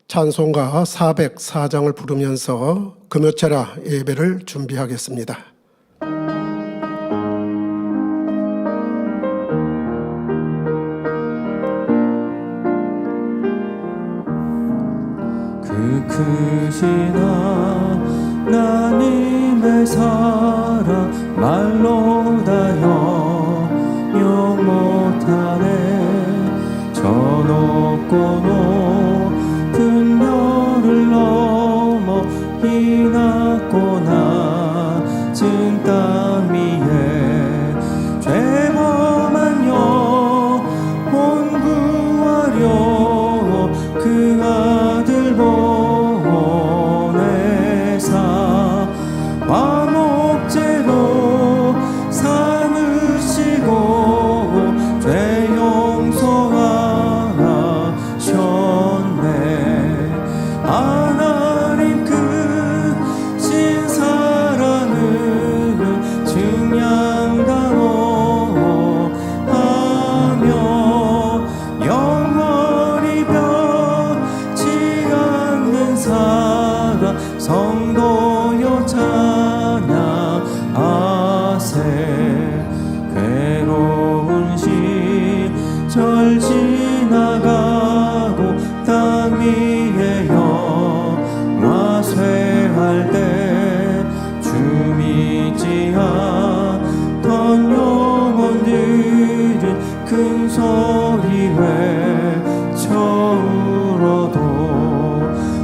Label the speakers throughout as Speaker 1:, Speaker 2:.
Speaker 1: 찬송가 404장을 부르면서 금요철야 예배를 준비하겠습니다.
Speaker 2: 그 크신 하나님의 사랑 말로 다 영영 못하네. 저 높고 높은 별을 넘어 이 낮고 낮은 땅 위에 죄범한 영혼 구하려 그 아들 보내사 화목제로 삼으시고 죄 용서하셨네. 하나님 크신 사랑을 증량당하며 영원히 변치 않는 사랑 성도여 찬양하세. 괴로운 시절 지나가고 땅 위에 영화 쇠할 때 주 믿지 않던 영혼들은 큰 소리 외쳐 울어도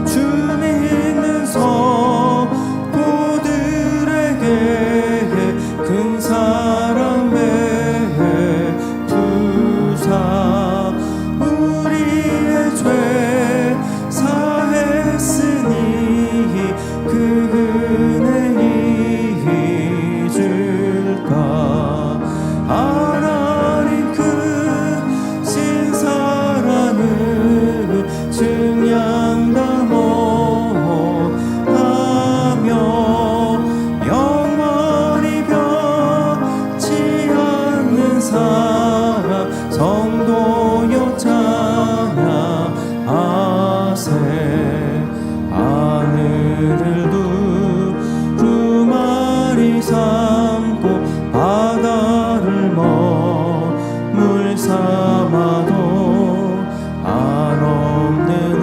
Speaker 2: 주 믿는 성도들에게 큰 사랑 베푸사 우리의 죄 사했으니 그 은혜 잊을까. 하나님 크신 사랑을 증량당하며 영원히 변치 않는 사랑 성도여 찬양하세. 하늘을 두루마리 삼고 바다를 머물 삼아도 한없는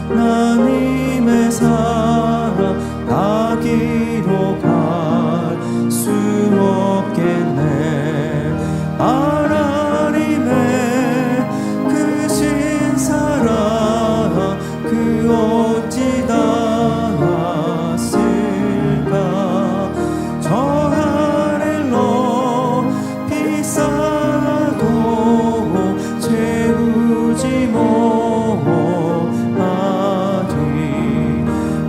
Speaker 2: 하나님의 사랑 나기로 갈 수 없겠네. 하나님의 크신 사랑 그 어찌 닿았을까. 저 하늘 높이 쌓아도 채우지 못하리.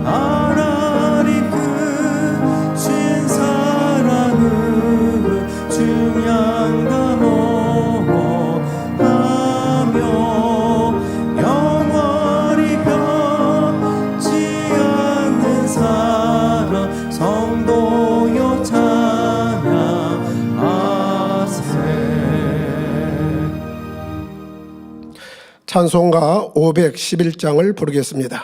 Speaker 2: 하나님 크신 사랑을 증량당하며 영원히 변치 않는 사랑 성도여 찬양하세.
Speaker 1: 찬송가 511장을 부르겠습니다.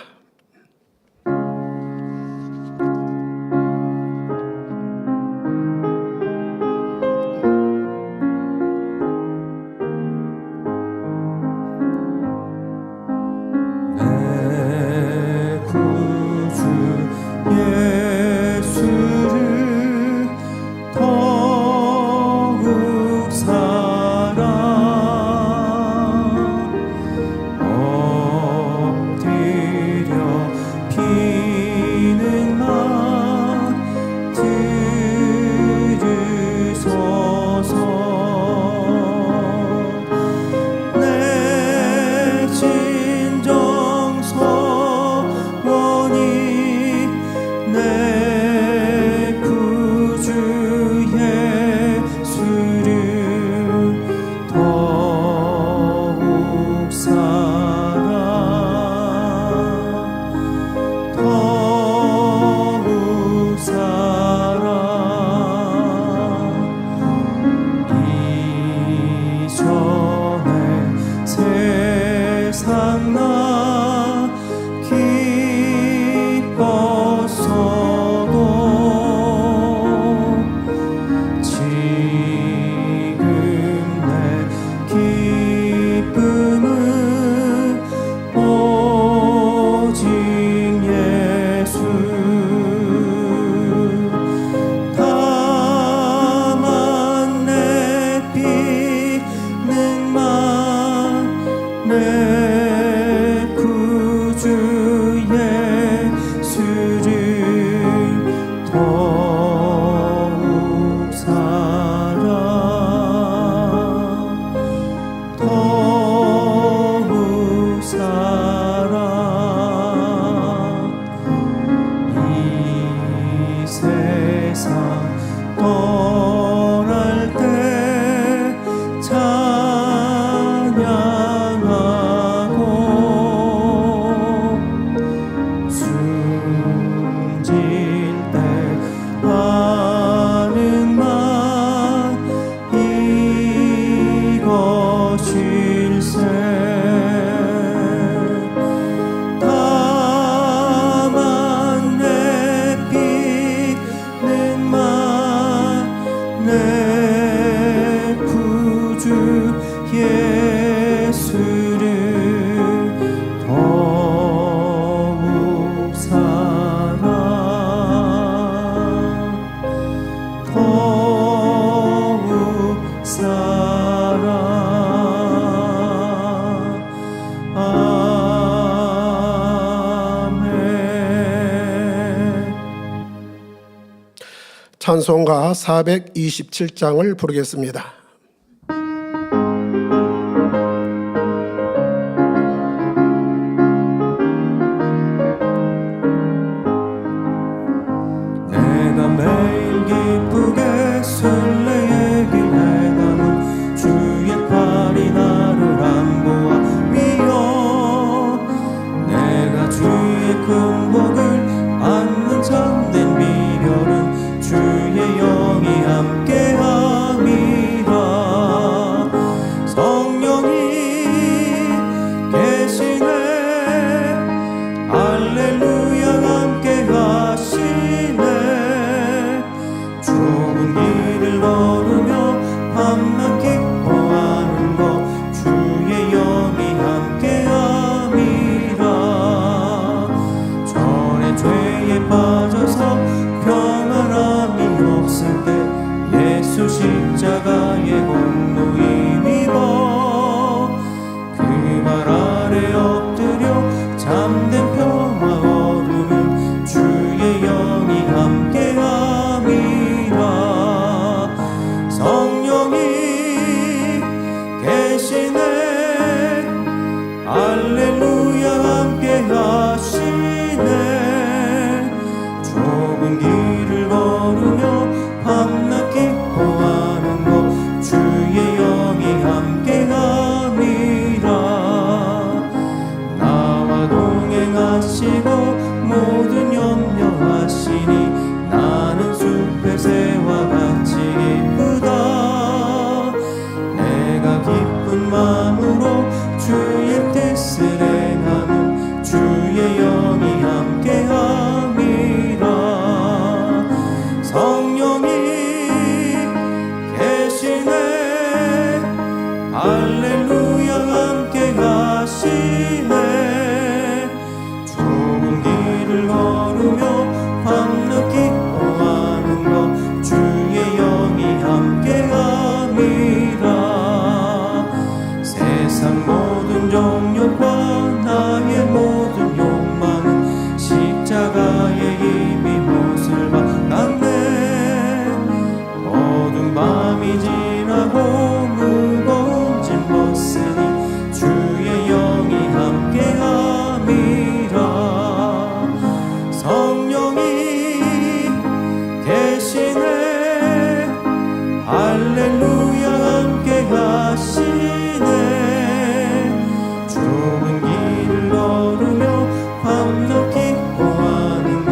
Speaker 2: 내 구주 예수를 더욱 사랑 엎드려 피는 맘 들으소서. 내 진정 소원이 내 구주 예수를 더욱 사랑 더욱 사랑 이전에 세상 나 내 구주 예수를 더욱 사랑 더욱 사랑 이 세상 떠날 때 찬양하고 숨질 때 하는 말 이것일세 다만 내 빛는 말 내 구주 예수를 더욱 사랑 더욱 사랑 아멘.
Speaker 1: 찬송가 427장을 부르겠습니다.
Speaker 2: 내가 매일 기쁘게 술래의 길 행함은 주의 팔이 나를 안보하며 내가 주의 큰 복을 받는 참된 비결은 주의 영이 함께함이라 성령이 계시네 할렐루야 함께하시네 좁은 길을 걸으며 밤낮 기뻐하는 것 주의 영이 함께함이라 전에 죄에 빠져서 평안함이 없을 때 예수 십자가의 공로 힘입어 그 말 아래 엎드려 잠든 평화 얻으는 주의 영이 함께함이라 성령이 계시네 할렐루야 함께하시네 좁은 길을 걸으며 밤낮 기뻐하는 것 주의 영이 함께함이라 나와 동행하시고 모든 염려하시니 나는 숲의 새와 같이 기쁘다 내가 기쁜 마음으로 주의 뜻을 행하는 주의 영이 함께함이라 성령이 계시네 할렐루야 함께하시네 좁은 길을 걸으며 밤낮 기뻐하는 것 주의 영이 함께함이라 세상 모든 정욕과 나의 모든 욕망은 십자가의 힘이 못을 박았네 어두운 밤이 지나고 무거운 짐 벗으니 주의 영이 함께함이라 성령이 계시네 할렐루야 함께하시네 좁은 길을 걸으며 밤낮 기뻐하는 것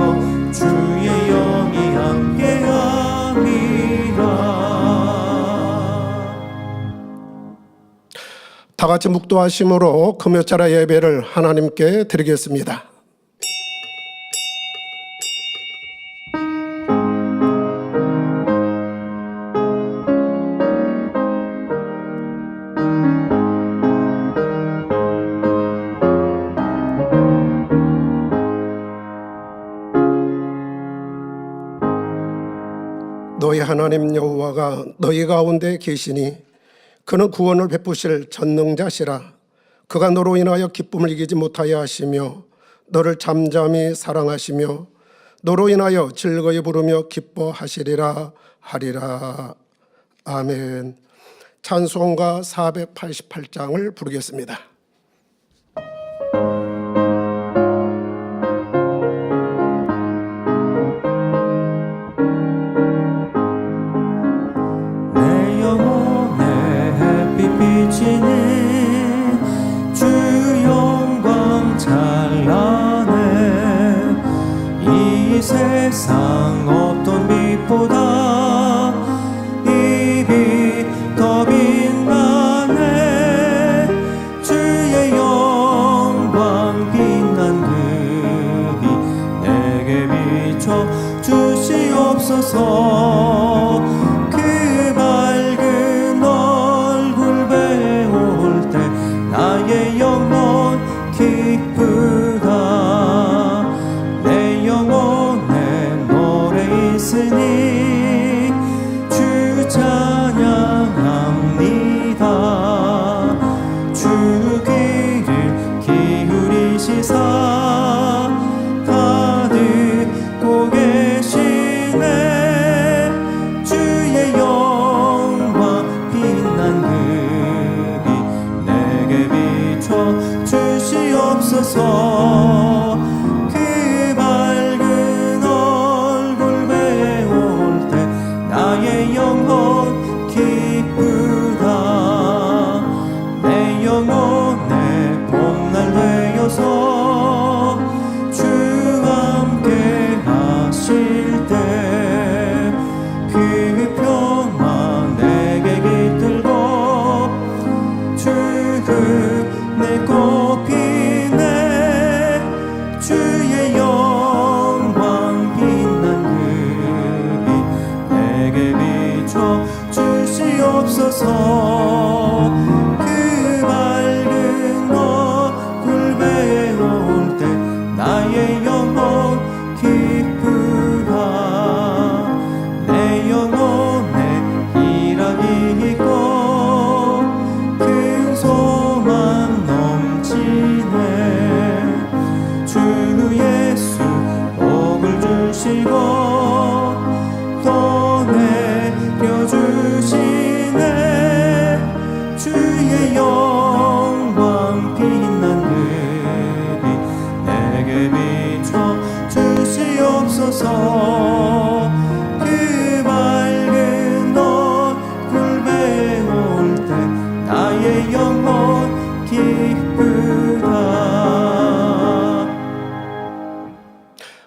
Speaker 2: 주의 영이 함께함이라
Speaker 1: 다 같이 묵도하심으로 금요철야 예배를 하나님께 드리겠습니다. 너희 하나님 여호와가 너희 가운데 계시니 그는 구원을 베푸실 전능자시라. 그가 너로 인하여 기쁨을 이기지 못하여 하시며 너를 잠잠히 사랑하시며 너로 인하여 즐거이 부르며 기뻐하시리라 하리라. 아멘. 찬송가 488장을 부르겠습니다.
Speaker 2: 내 영혼에 햇빛 비치는 주 영광 찬란해. 이 세상 어떤 빛보다 이 빛 더 빛나네. 주의 영광 빛난 그 빛 내게 비춰 주시옵소서. 그 밝은 얼굴 배울 때 나의 영혼 기쁘다. 내 영혼에 노래 있으니 주 찬양합니다. 주 귀를 기울이시사 다 듣고 계시네. 주의 영광 빛난 그 빛 내게 비춰 주시옵소서. 그 밝은 얼굴 배울 때 나의 영혼 기쁘다. 내 영혼의 봄날 되어서 주 함께 하실 때 그 평화 내게 깃들고 주내 꽃피네. 주의 영광 빛난 그 빛 내게 비춰 주시옵소서. 그 밝은 얼굴 배울 때 나의 영혼 기쁘다. 내 영혼에 희락이 있고 큰 소망 넘치네. 주 예수 복을 주시고 또 내려주시네. 주의 영광 빛난 그 빛 내게 비춰 주시옵소서. 그 밝은 얼굴 배울 때 나의 영혼 기쁘다.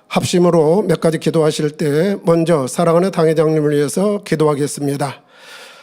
Speaker 1: 합심으로 몇 가지 기도하실 때 먼저 사랑하는 당회장님을 위해서 기도하겠습니다.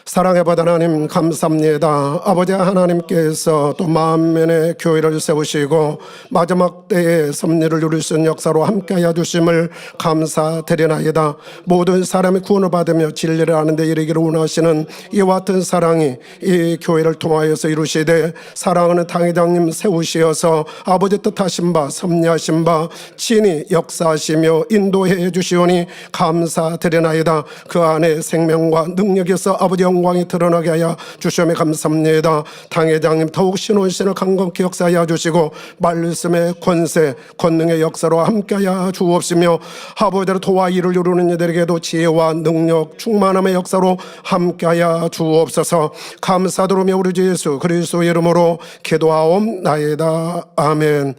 Speaker 1: 사랑의 바다 하나님 감사합니다. 아버지 하나님께서 또 만면의 교회를 세우시고 마지막 때에 섭리를 누릴 수 있는 역사로 함께하여 주심을 감사드리나이다. 모든 사람이 구원을 받으며 진리를 아는 데 이르기를 원하시는 이와 같은 사랑이 이 교회를 통하여서 이루시되 사랑하는 당회장님 세우시어서 아버지 뜻하신 바 섭리하신 바 친히 역사하시며 인도해 주시오니 감사드리나이다. 그 안에 생명과 능력에서 아버지 영광이 드러나게 하여 주시오며 감사합니다. 당회장님 더욱 신혼신을 강건케 역사하여 주시고 말씀의 권세 권능의 역사로 함께하여 주옵시며 아버지로 도와 일을 이루는 이들에게도 지혜와 능력 충만함의 역사로 함께하여 주옵소서. 감사드리며 우리 주 예수 그리스도의 이름으로 기도하옵나이다. 아멘.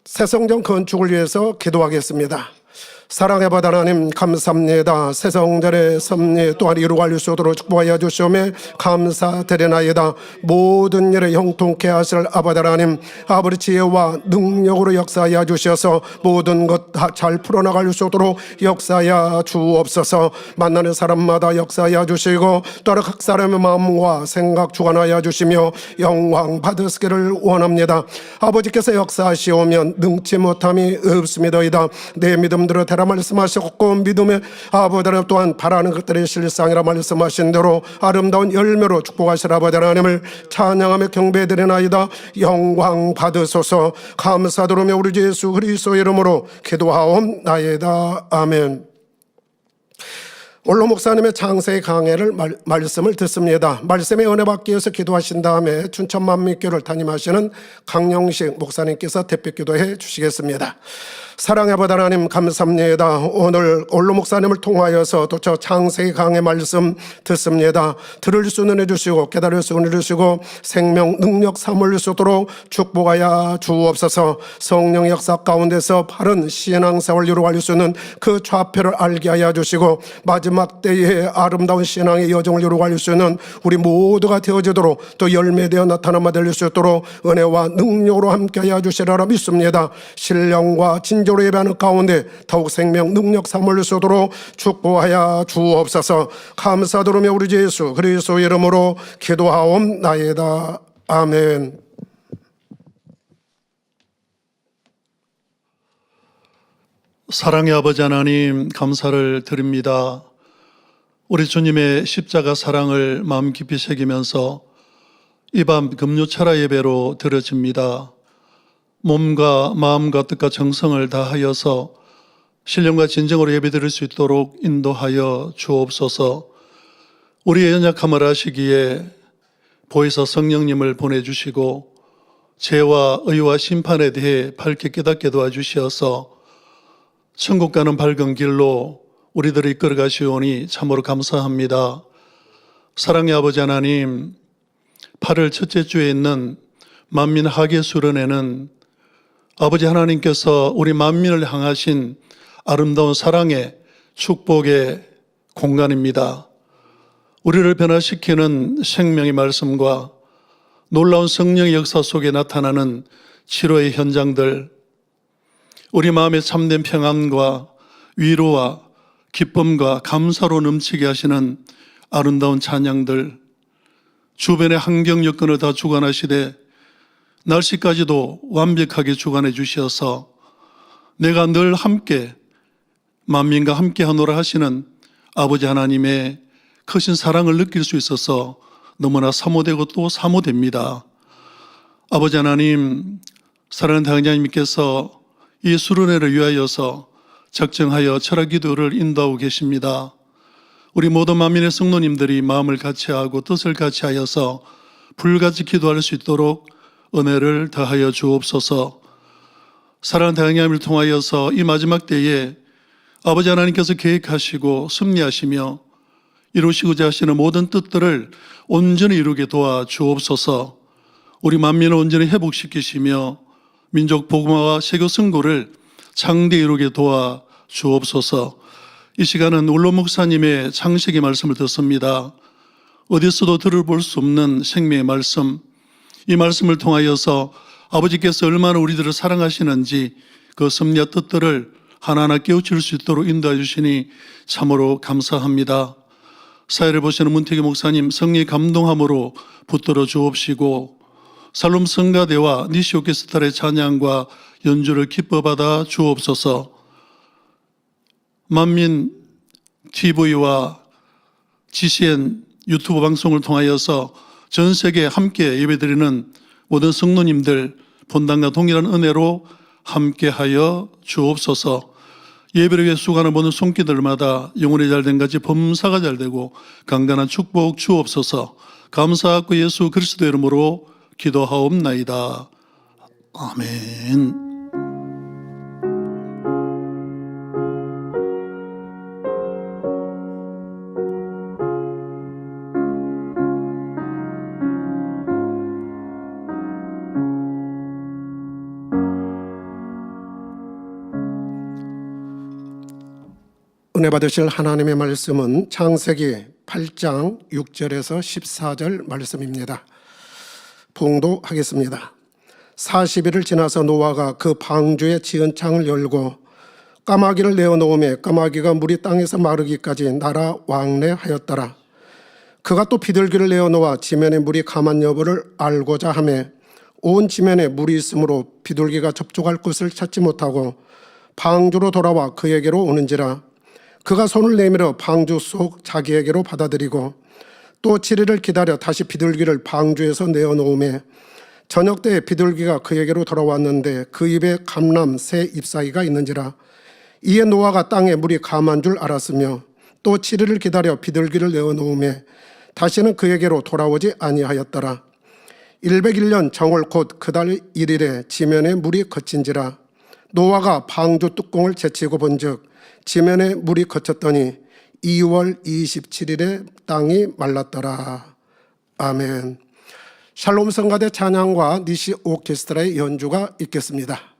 Speaker 1: 새 성전 건축을 위해서 기도하겠습니다. 사랑의 바다 하나님 감사합니다. 새 성전의 섭리 또한 이루어갈 수 있도록 축복하여 주시오며 감사드리나이다. 모든 일에 형통케 하실 아버지 하나님 아버지 지혜와 능력으로 역사하여 주셔서 모든 것 다 잘 풀어나갈 수 있도록 역사하여 주옵소서. 만나는 사람마다 역사하여 주시고 또한 각 사람의 마음과 생각 주관하여 주시며 영광 받으시기를 원합니다. 아버지께서 역사하시오면 능치 못함이 없습니다이다. 내 믿음대로 되라 말씀하셨고 믿음의 아버지 하나님 또한 바라는 것들의 실상이라 말씀하신 대로 아름다운 열매로 축복하실 아버지 하나님을 찬양하며 경배드리나이다. 영광 받으소서. 감사드리며 우리 주 예수 그리스도의 이름으로 기도하옵나이다. 아멘. 올로 목사님의 창세기 강해를 말씀을 듣습니다. 말씀의 은혜 받기 위해서 기도하신 다음에 춘천만민교를 담임하시는 강영식 목사님께서 대표 기도해 주시겠습니다. 사랑의 아버지 하나님 감사합니다. 오늘 올로 목사님을 통하여서 또 저 창세기 강해 말씀 듣습니다. 들을 수 있는 해주시고 깨달을 수 있는 해주시고 생명 능력 삼을 수 있도록 축복하여 주옵소서. 성령 역사 가운데서 바른 신앙생활 이루어갈 수 있는 그 좌표를 알게 하여 주시고 마지막 때에 아름다운 신앙의 여정을 이루어갈 수 있는 우리 모두가 되어지도록 또 열매되어 나타나마 될 수 있도록 은혜와 능력으로 함께 하여 주시리라 믿습니다. 신령과 진정으로 예배하는 가운데 더욱 생명 능력 삼을 수 있도록 축복하여 주옵소서. 감사드리며 우리 주 예수 그리스도 이름으로 기도하옵나이다. 아멘.
Speaker 3: 사랑의 아버지 하나님 감사를 드립니다. 우리 주님의 십자가 사랑을 마음 깊이 새기면서 이 밤 금요철야 예배로 드려집니다. 몸과 마음과 뜻과 정성을 다하여서 신령과 진정으로 예배드릴 수 있도록 인도하여 주옵소서. 우리의 연약함을 아시기에 보혜사 성령님을 보내주시고 죄와 의와 심판에 대해 밝게 깨닫게 도와주시어서 천국 가는 밝은 길로 우리들을 이끌어 가시오니 참으로 감사합니다. 사랑의 아버지 하나님, 8월 첫째 주에 있는 만민 하계 수련회는 아버지 하나님께서 우리 만민을 향하신 아름다운 사랑의 축복의 공간입니다. 우리를 변화시키는 생명의 말씀과 놀라운 성령의 역사 속에 나타나는 치료의 현장들, 우리 마음에 참된 평안과 위로와 기쁨과 감사로 넘치게 하시는 아름다운 찬양들, 주변의 환경 여건을 다 주관하시되 날씨까지도 완벽하게 주관해 주셔서 내가 늘 함께 만민과 함께 하노라 하시는 아버지 하나님의 크신 사랑을 느낄 수 있어서 너무나 사모되고 또 사모됩니다. 아버지 하나님, 사랑하는 당장님께서 이 수련회를 위하여서 작정하여 철학 기도를 인도하고 계십니다. 우리 모든 만민의 성도님들이 마음을 같이하고 뜻을 같이하여서 불같이 기도할 수 있도록 은혜를 더하여 주옵소서. 사랑하는 당장님을 통하여서 이 마지막 때에 아버지 하나님께서 계획하시고 섭리하시며 이루시고자 하시는 모든 뜻들을 온전히 이루게 도와주옵소서. 우리 만민을 온전히 회복시키시며 민족 복음화와 세교 선고를 장대히 이루게 도와주옵소서. 이 시간은 울로 목사님의 창세기 말씀을 듣습니다. 어디서도 들어볼 수 없는 생명의 말씀, 이 말씀을 통하여서 아버지께서 얼마나 우리들을 사랑하시는지 그 섭리와 뜻들을 하나하나 깨우칠 수 있도록 인도해 주시니 참으로 감사합니다. 사회를 보시는 문태기 목사님 성령의 감동함으로 붙들어 주옵시고 살롬 성가대와 니시 오케스트라의 찬양과 연주를 기뻐받아 주옵소서. 만민 TV와 GCN 유튜브 방송을 통하여서 전 세계에 함께 예배드리는 모든 성도님들 본당과 동일한 은혜로 함께하여 주옵소서. 예배를 위해 수고하는 모든 손길들마다 영혼이 잘된 같이 범사가 잘되고 강건한 축복 주옵소서. 감사하고 예수 그리스도 이름으로 기도하옵나이다. 아멘.
Speaker 1: 은혜 받으실 하나님의 말씀은 창세기 8장 6절에서 14절 말씀입니다. 봉독하겠습니다. 40일을 지나서 노아가 그 방주의 지은 창을 열고 까마귀를 내어놓음에 까마귀가 물이 땅에서 마르기까지 날아 왕래하였더라. 그가 또 비둘기를 내어놓아 지면에 물이 감한 여부를 알고자 하매 온 지면에 물이 있으므로 비둘기가 접촉할 곳을 찾지 못하고 방주로 돌아와 그에게로 오는지라. 그가 손을 내밀어 방주 속 자기에게로 받아들이고 또 7일을 기다려 다시 비둘기를 방주에서 내어놓음에 저녁 때에 비둘기가 그에게로 돌아왔는데 그 입에 감람 새 잎사귀가 있는지라. 이에 노아가 땅에 물이 감한 줄 알았으며 또 7일을 기다려 비둘기를 내어 놓음에 다시는 그에게로 돌아오지 아니하였더라. 101년 정월 곧 그달 1일에 지면에 물이 거친지라. 노아가 방주 뚜껑을 제치고 본즉 지면에 물이 거쳤더니 2월 27일에 땅이 말랐더라. 아멘. 샬롬 성가대 찬양과 니시 오케스트라의 연주가 있겠습니다.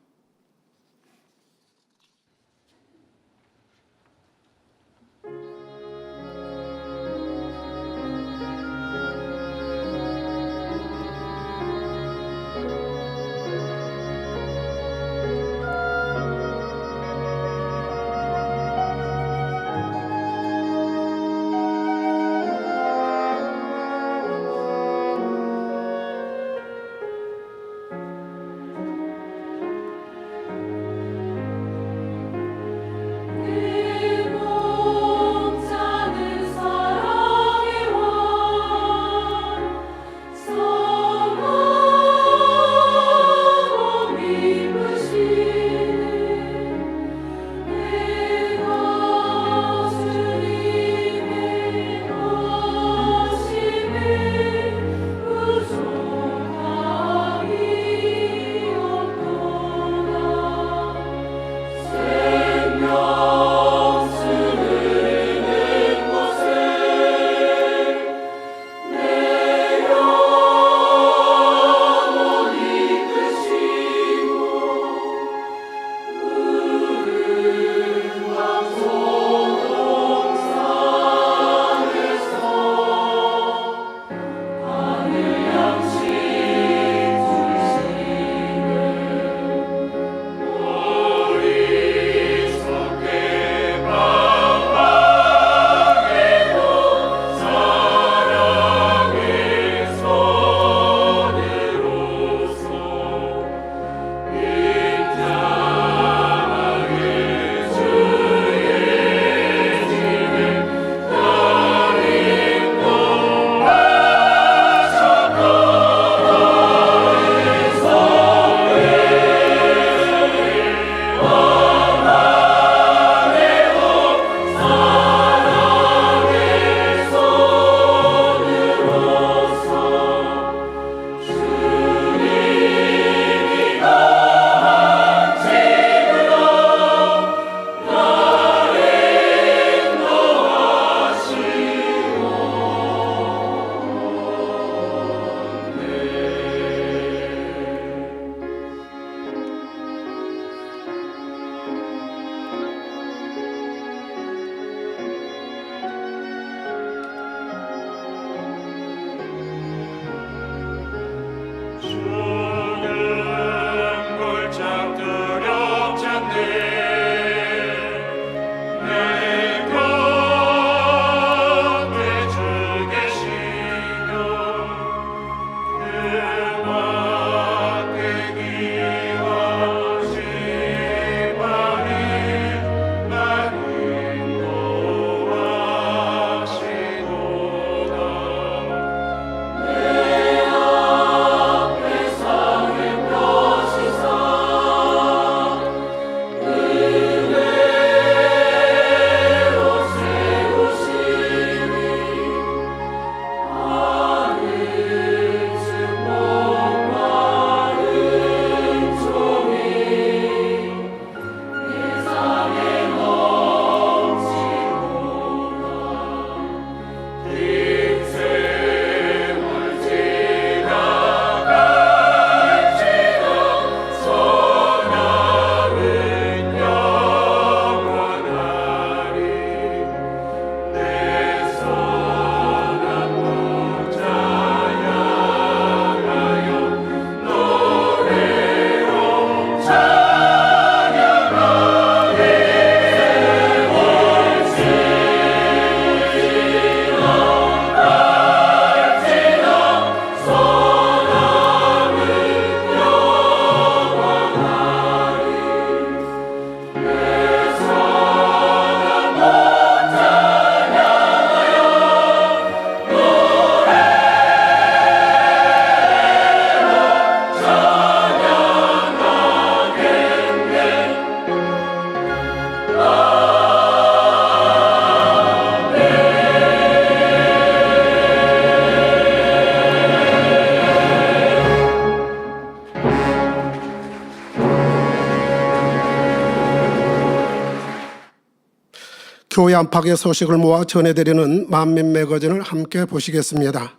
Speaker 1: 교회 안팎의 소식을 모아 전해드리는 만민 매거진을 함께 보시겠습니다.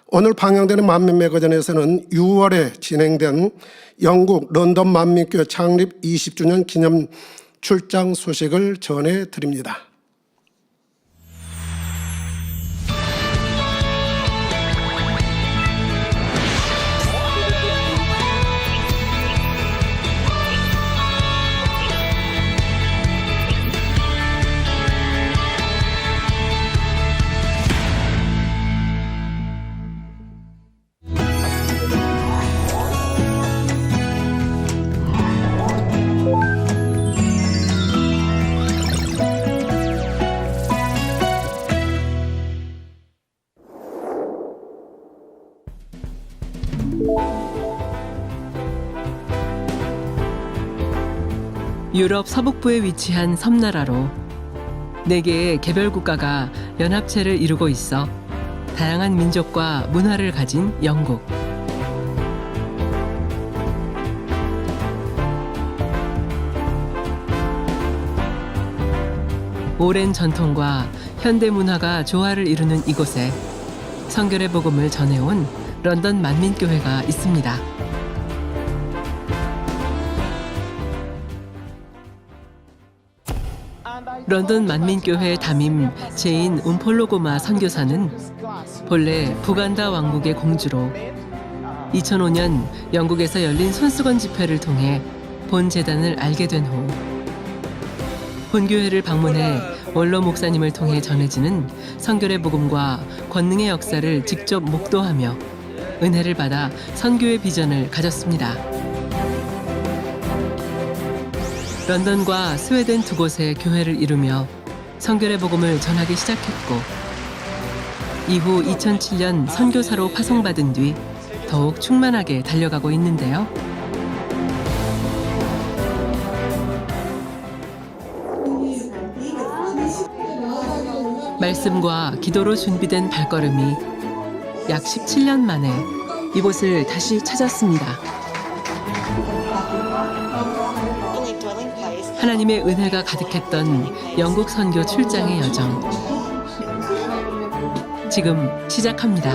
Speaker 1: 오늘 방영되는 만민 매거진에서는 6월에 진행된 영국 런던 만민교회 창립 20주년 기념 출장 소식을 전해드립니다.
Speaker 4: 유럽 서북부에 위치한 섬나라로 4개의 개별 국가가 연합체를 이루고 있어 다양한 민족과 문화를 가진 영국. 오랜 전통과 현대 문화가 조화를 이루는 이곳에 성결의 복음을 전해온 런던 만민교회가 있습니다. 런던 만민교회 담임 제인 움폴로고마 선교사는 본래 부간다 왕국의 공주로 2005년 영국에서 열린 손수건 집회를 통해 본 재단을 알게 된 후 본교회를 방문해 원로 목사님을 통해 전해지는 성결의 복음과 권능의 역사를 직접 목도하며 은혜를 받아 선교의 비전을 가졌습니다. 런던과 스웨덴 2곳의 교회를 이루며 성결의 복음을 전하기 시작했고 이후 2007년 선교사로 파송받은 뒤 더욱 충만하게 달려가고 있는데요. 말씀과 기도로 준비된 발걸음이 약 17년 만에 이곳을 다시 찾았습니다. 하나님의 은혜가 가득했던 영국 선교 출장의 여정. 지금 시작합니다.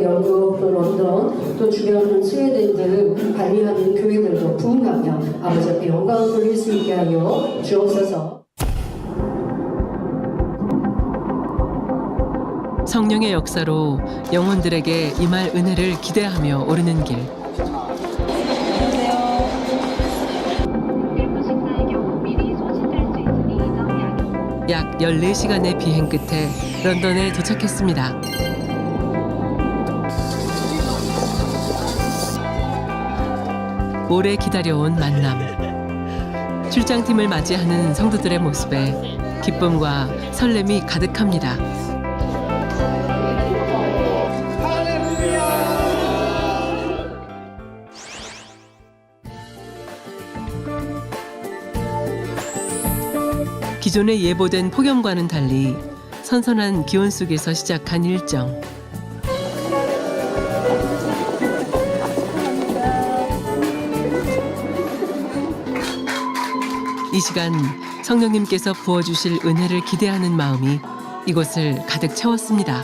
Speaker 5: 영국 또 런던 또 주변 스웨덴 등 관리하는 교회들도 부흥하며 아버지 앞에 영광을 돌릴 수 있게 하여 주옵소서.
Speaker 4: 성령의 역사로 영혼들에게 임할 은혜를 기대하며 오르는 길. 약 14시간의 비행 끝에 런던에 도착했습니다. 오래 기다려온 만남. 출장팀을 맞이하는 성도들의 모습에 기쁨과 설렘이 가득합니다. 기존에 예보된 폭염과는 달리 선선한 기온 속에서 시작한 일정. 이 시간 성령님께서 부어주실 은혜를 기대하는 마음이 이곳을 가득 채웠습니다.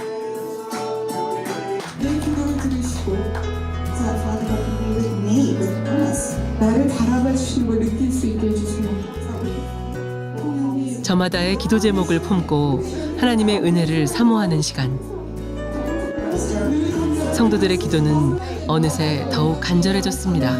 Speaker 6: 나를 바라봐 주시는 걸 느낄 수 있게 해주시면
Speaker 4: 저마다의 기도 제목을 품고 하나님의 은혜를 사모하는 시간. 성도들의 기도는 어느새 더욱 간절해졌습니다.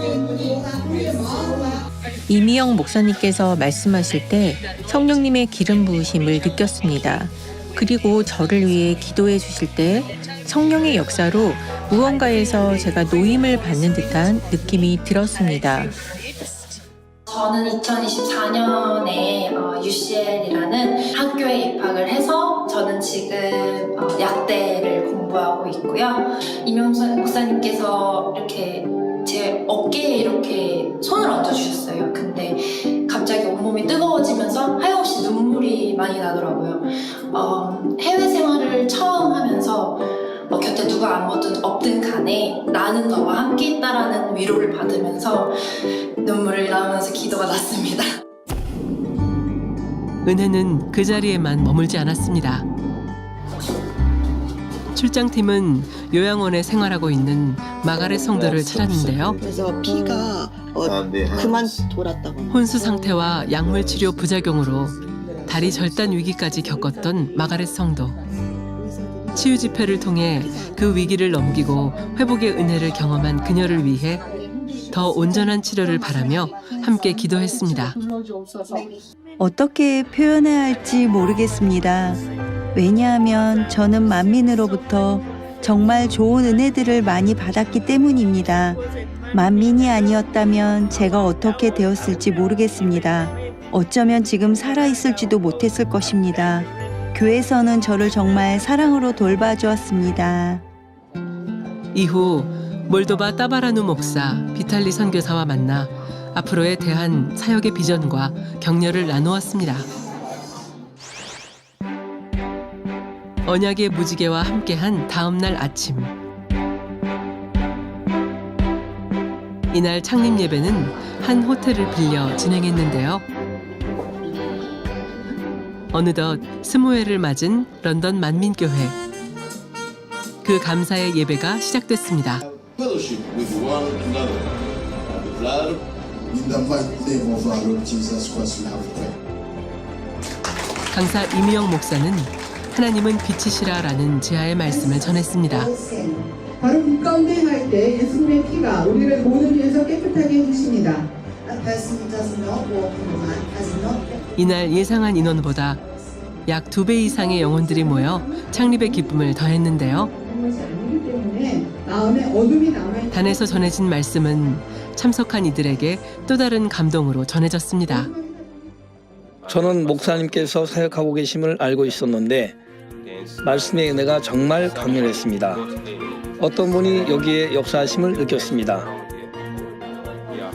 Speaker 7: 이미영 목사님께서 말씀하실 때 성령님의 기름 부으심을 느꼈습니다. 그리고 저를 위해 기도해 주실 때 성령의 역사로 무언가에서 제가 노임을 받는 듯한 느낌이 들었습니다.
Speaker 8: 저는 2024년에 UCL이라는 학교에 입학을 해서 저는 지금 약대를 공부하고 있고요. 이명 목사님께서 이렇게 제 어깨에 이렇게 손을 얹어주셨어요. 근데 갑자기 온몸이 뜨거워지면서 하염없이 눈물이 많이 나더라고요. 해외 생활을 처음 하면서 곁에 누가 없든 간에 나는 너와 함께 있다라는 위로를 받으면서 눈물을 나오면서 기도가 났습니다.
Speaker 4: 은혜는 그 자리에만 머물지 않았습니다. 출장팀은 요양원에 생활하고 있는 마가렛 성도를 찾았는데요.
Speaker 9: 그래서 피가 그만 돌았다고.
Speaker 4: 혼수 상태와 약물 치료 부작용으로 다리 절단 위기까지 겪었던 마가렛 성도. 치유 집회를 통해 그 위기를 넘기고 회복의 은혜를 경험한 그녀를 위해 더 온전한 치료를 바라며 함께 기도했습니다.
Speaker 10: 어떻게 표현해야 할지 모르겠습니다. 왜냐하면 저는 만민으로부터 정말 좋은 은혜들을 많이 받았기 때문입니다. 만민이 아니었다면 제가 어떻게 되었을지 모르겠습니다. 어쩌면 지금 살아있을지도 못했을 것입니다. 교회에서는 저를 정말 사랑으로 돌봐주었습니다.
Speaker 4: 이후 몰도바 따바라누 목사, 비탈리 선교사와 만나 앞으로에 대한 사역의 비전과 격려를 나누었습니다. 언약의 무지개와 함께한 다음 날 아침. 이날 창립 예배는 한 호텔을 빌려 진행했는데요. 어느덧 20회를 맞은 런던 만민교회. 그 감사의 예배가 시작됐습니다. 강사 이미영 목사는 하나님은 빛이시라라는 지하의 말씀을 전했습니다.
Speaker 6: 바로 그 가운데 할 때 예수님의 피가 우리를 모든 죄에서 깨끗하게 해주십니다.
Speaker 4: 이날 예상한 인원보다 약 2배 이상의 영혼들이 모여 창립의 기쁨을 더했는데요. 단에서 전해진 말씀은 참석한 이들에게 또 다른 감동으로 전해졌습니다.
Speaker 11: 저는 목사님께서 사역하고 계심을 알고 있었는데 말씀의 은혜가 정말 강렬했습니다. 어떤 분이 여기에 역사하심을 느꼈습니다.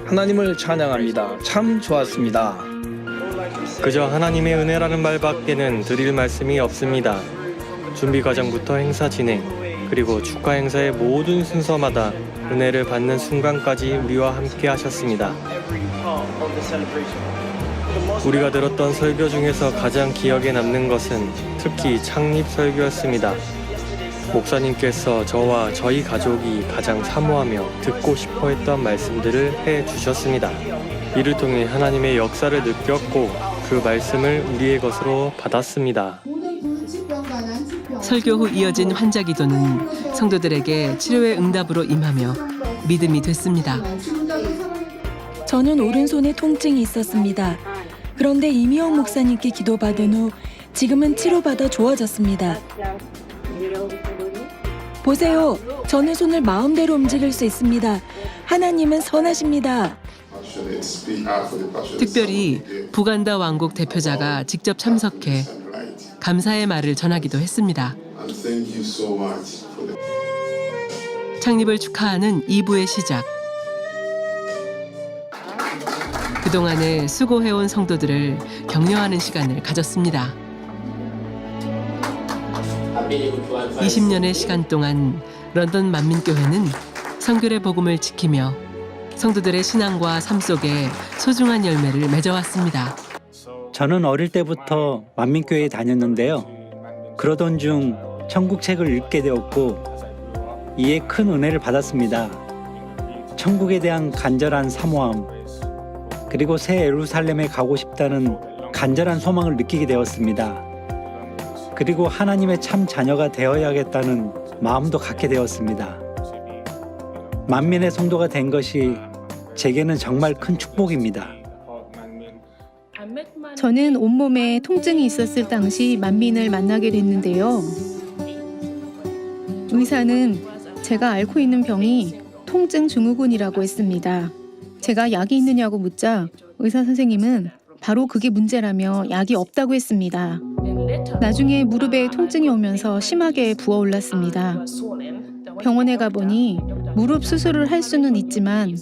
Speaker 11: 하나님을 찬양합니다. 참 좋았습니다.
Speaker 12: 그저 하나님의 은혜라는 말밖에는 드릴 말씀이 없습니다. 준비 과정부터 행사 진행, 그리고 축하 행사의 모든 순서마다 은혜를 받는 순간까지 우리와 함께 하셨습니다. 우리가 들었던 설교 중에서 가장 기억에 남는 것은 특히 창립 설교였습니다. 목사님께서 저와 저희 가족이 가장 사모하며 듣고 싶어 했던 말씀들을 해주셨습니다. 이를 통해 하나님의 역사를 느꼈고 그 말씀을 우리의 것으로 받았습니다.
Speaker 4: 설교 후 이어진 환자 기도는 성도들에게 치료의 응답으로 임하며 믿음이 됐습니다.
Speaker 13: 저는 오른손에 통증이 있었습니다. 그런데 이미영 목사님께 기도받은 후 지금은 치료받아 좋아졌습니다. 보세요. 저는 손을 마음대로 움직일 수 있습니다. 하나님은 선하십니다.
Speaker 4: 특별히 부간다 왕국 대표자가 직접 참석해 감사의 말을 전하기도 했습니다. 창립을 축하하는 2부의 시작. 그동안에 수고해온 성도들을 격려하는 시간을 가졌습니다. 20년의 시간 동안 런던 만민교회는 성결의 복음을 지키며 성도들의 신앙과 삶 속에 소중한 열매를 맺어왔습니다.
Speaker 14: 저는 어릴 때부터 만민교회에 다녔는데요. 그러던 중 천국책을 읽게 되었고 이에 큰 은혜를 받았습니다. 천국에 대한 간절한 사모함, 그리고 새 예루살렘에 가고 싶다는 간절한 소망을 느끼게 되었습니다. 그리고 하나님의 참 자녀가 되어야겠다는 마음도 갖게 되었습니다. 만민의 성도가 된 것이 제게는 정말 큰 축복입니다.
Speaker 15: 저는 온몸에 통증이 있었을 당시 만민을 만나게 됐는데요. 의사는 제가 앓고 있는 병이 통증 증후군이라고 했습니다. 제가 약이 있느냐고 묻자 의사 선생님은 바로 그게 문제라며 약이 없다고 했습니다. 나중에 무릎에 통증이 오면서 심하게 부어올랐습니다. 병원에 가보니 무릎 수술을 할 수는 있지만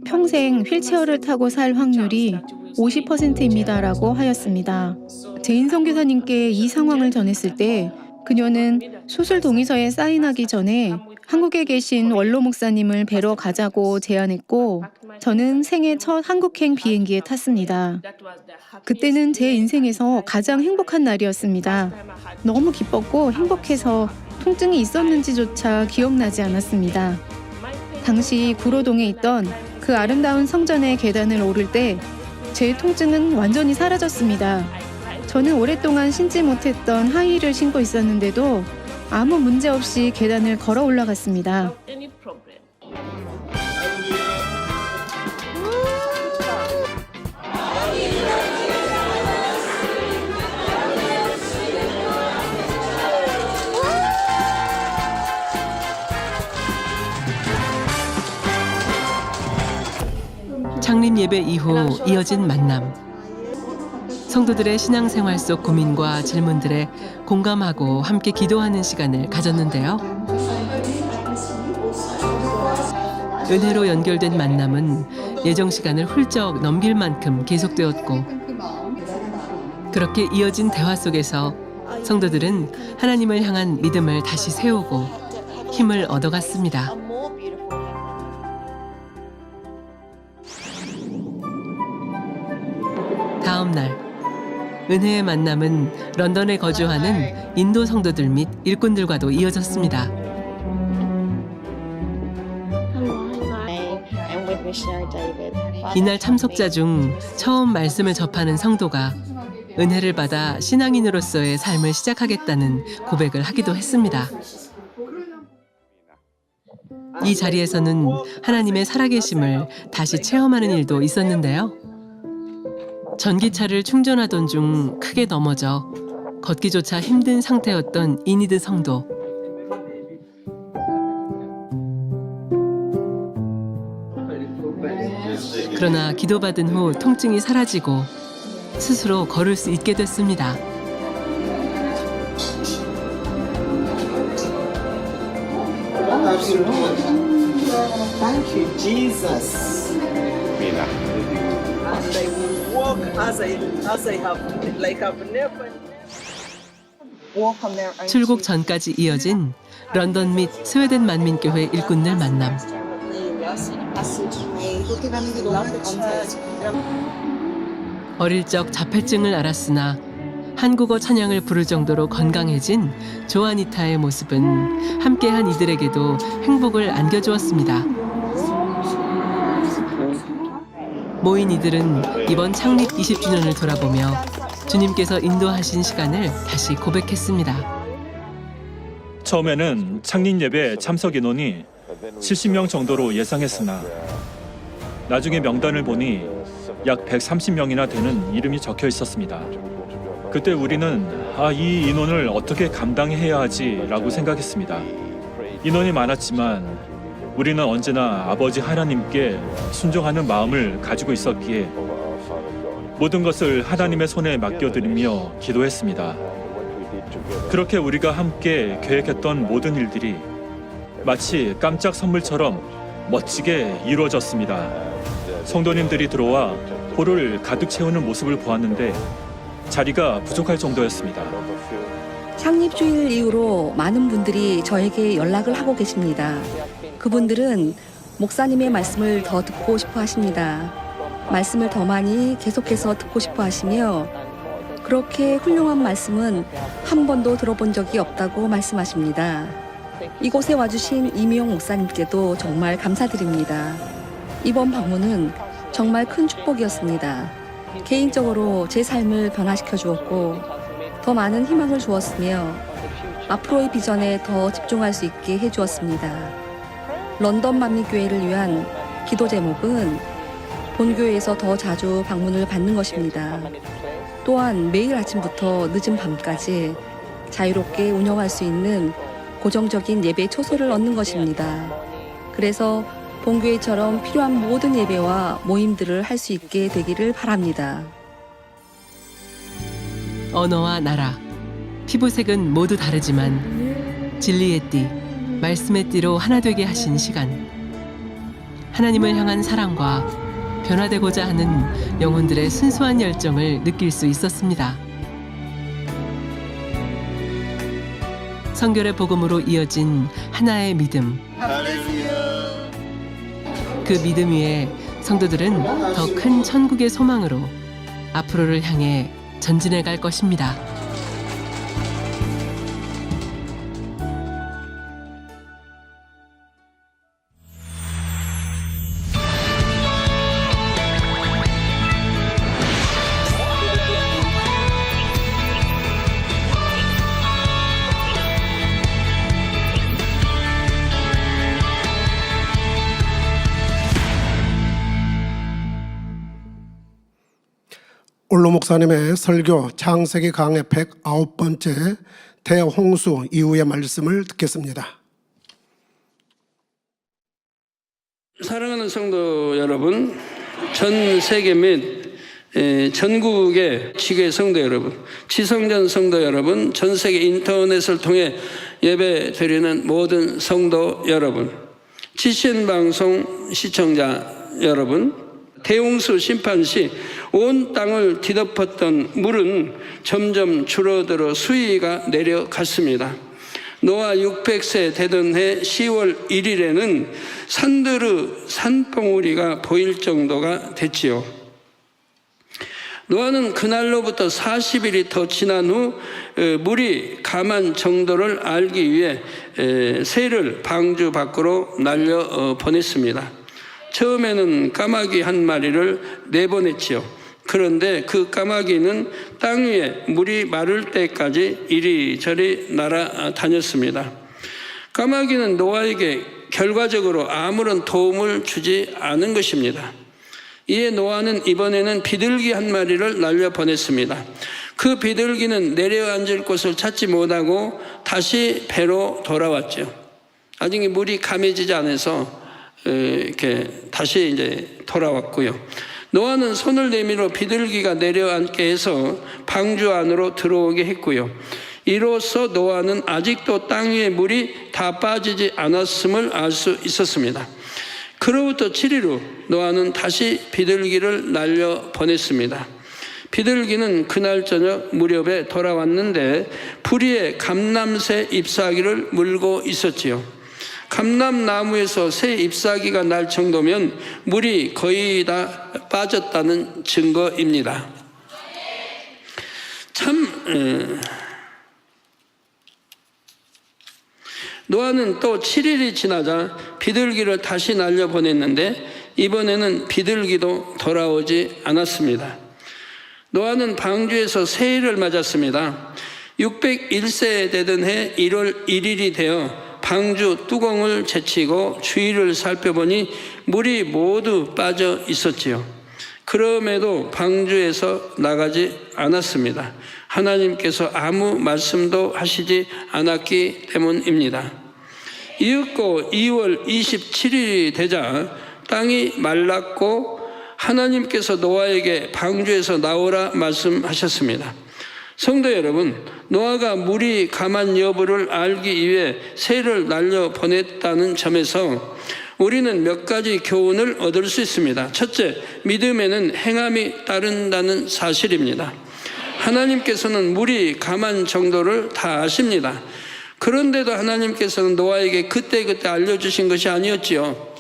Speaker 15: 평생 휠체어를 타고 살 확률이 50%입니다라고 하였습니다. 제인 선교사님께 이 상황을 전했을 때 그녀는 수술 동의서에 사인하기 전에 한국에 계신 원로 목사님을 뵈러 가자고 제안했고 저는 생애 첫 한국행 비행기에 탔습니다. 그때는 제 인생에서 가장 행복한 날이었습니다. 너무 기뻤고 행복해서 통증이 있었는지조차 기억나지 않았습니다. 당시 구로동에 있던 그 아름다운 성전의 계단을 오를 때 제 통증은 완전히 사라졌습니다. 저는 오랫동안 신지 못했던 하이힐을 신고 있었는데도 아무 문제 없이 계단을 걸어 올라갔습니다.
Speaker 4: 창립 예배 이후 이어진 만남. 성도들의 신앙생활 속 고민과 질문들에 공감하고 함께 기도하는 시간을 가졌는데요. 은혜로 연결된 만남은 예정 시간을 훌쩍 넘길 만큼 계속되었고 그렇게 이어진 대화 속에서 성도들은 하나님을 향한 믿음을 다시 세우고 힘을 얻어갔습니다. 다음 날 은혜의 만남은 런던에 거주하는 인도 성도들 및 일꾼들과도 이어졌습니다. 이날 참석자 중 처음 말씀을 접하는 성도가 은혜를 받아 신앙인으로서의 삶을 시작하겠다는 고백을 하기도 했습니다. 이 자리에서는 하나님의 살아계심을 다시 체험하는 일도 있었는데요. 전기차를 충전하던 중 크게 넘어져 걷기조차 힘든 상태였던 이니드 성도. 그러나 기도받은 후 통증이 사라지고 스스로 걸을 수 있게 됐습니다. 출국 전까지 이어진 런던 및 스웨덴 만민교회 일꾼들 만남. 어릴 적 자폐증을 앓았으나 한국어 찬양을 부를 정도로 건강해진 조아니타의 모습은 함께한 이들에게도 행복을 안겨주었습니다. 모인 이들은 이번 창립 20주년을 돌아보며 주님께서 인도하신 시간을 다시 고백했습니다.
Speaker 16: 처음에는 창립 예배 참석 인원이 70명 정도로 예상했으나 나중에 명단을 보니 약 130명이나 되는 이름이 적혀 있었습니다. 그때 우리는 이 인원을 어떻게 감당해야 하지라고 생각했습니다. 인원이 많았지만 우리는 언제나 아버지 하나님께 순종하는 마음을 가지고 있었기에 모든 것을 하나님의 손에 맡겨드리며 기도했습니다. 그렇게 우리가 함께 계획했던 모든 일들이 마치 깜짝 선물처럼 멋지게 이루어졌습니다. 성도님들이 들어와 홀을 가득 채우는 모습을 보았는데 자리가 부족할 정도였습니다.
Speaker 17: 창립주일 이후로 많은 분들이 저에게 연락을 하고 계십니다. 그분들은 목사님의 말씀을 더 듣고 싶어 하십니다. 말씀을 더 많이 계속해서 듣고 싶어 하시며 그렇게 훌륭한 말씀은 한 번도 들어본 적이 없다고 말씀하십니다. 이곳에 와주신 이미용 목사님께도 정말 감사드립니다. 이번 방문은 정말 큰 축복이었습니다. 개인적으로 제 삶을 변화시켜 주었고 더 많은 희망을 주었으며 앞으로의 비전에 더 집중할 수 있게 해주었습니다. 런던 만민교회를 위한 기도 제목은 본교회에서 더 자주 방문을 받는 것입니다. 또한 매일 아침부터 늦은 밤까지 자유롭게 운영할 수 있는 고정적인 예배 초소를 얻는 것입니다. 그래서 본교회처럼 필요한 모든 예배와 모임들을 할 수 있게 되기를 바랍니다.
Speaker 4: 언어와 나라, 피부색은 모두 다르지만 진리의 띠, 말씀의 띠로 하나 되게 하신 시간. 하나님을 향한 사랑과 변화되고자 하는 영혼들의 순수한 열정을 느낄 수 있었습니다. 성결의 복음으로 이어진 하나의 믿음. 그 믿음 위에 성도들은 더 큰 천국의 소망으로 앞으로를 향해 전진해 갈 것입니다.
Speaker 1: 올로 목사님의 설교 창세기 강의 109번째 대홍수 이후의 말씀을 듣겠습니다.
Speaker 18: 사랑하는 성도 여러분, 전 세계 및 전국의 지교회 성도 여러분, 지성전 성도 여러분, 전 세계 인터넷을 통해 예배 드리는 모든 성도 여러분, GCN 방송 시청자 여러분, 대홍수 심판 시 온 땅을 뒤덮었던 물은 점점 줄어들어 수위가 내려갔습니다. 노아 600세 되던 해 10월 1일에는 산드르 산봉우리가 보일 정도가 됐지요. 노아는 그날로부터 40일이 더 지난 후 물이 감한 정도를 알기 위해 새를 방주 밖으로 날려 보냈습니다. 처음에는 까마귀 한 마리를 내보냈지요. 그런데 그 까마귀는 땅 위에 물이 마를 때까지 이리저리 날아다녔습니다. 까마귀는 노아에게 결과적으로 아무런 도움을 주지 않은 것입니다. 이에 노아는 이번에는 비둘기 한 마리를 날려보냈습니다. 그 비둘기는 내려앉을 곳을 찾지 못하고 다시 배로 돌아왔죠. 아직 물이 감해지지 않아서 이렇게 다시 이제 돌아왔고요. 노아는 손을 내밀어 비둘기가 내려앉게 해서 방주 안으로 들어오게 했고요. 이로써 노아는 아직도 땅 위에 물이 다 빠지지 않았음을 알 수 있었습니다. 그로부터 7일 후 노아는 다시 비둘기를 날려 보냈습니다. 비둘기는 그날 저녁 무렵에 돌아왔는데 부리에 감람새 잎사귀를 물고 있었지요. 감람나무에서 새 잎사귀가 날 정도면 물이 거의 다 빠졌다는 증거입니다. 노아는 또 7일이 지나자 비둘기를 다시 날려보냈는데 이번에는 비둘기도 돌아오지 않았습니다. 노아는 방주에서 새해를 맞았습니다. 601세 되던 해 1월 1일이 되어 방주 뚜껑을 제치고 주위를 살펴보니 물이 모두 빠져 있었지요. 그럼에도 방주에서 나가지 않았습니다. 하나님께서 아무 말씀도 하시지 않았기 때문입니다. 이윽고 2월 27일이 되자 땅이 말랐고 하나님께서 노아에게 방주에서 나오라 말씀하셨습니다. 성도 여러분, 노아가 물이 감한 여부를 알기 위해 새를 날려 보냈다는 점에서 우리는 몇 가지 교훈을 얻을 수 있습니다. 첫째, 믿음에는 행함이 따른다는 사실입니다. 하나님께서는 물이 감한 정도를 다 아십니다. 그런데도 하나님께서는 노아에게 그때그때 알려주신 것이 아니었지요.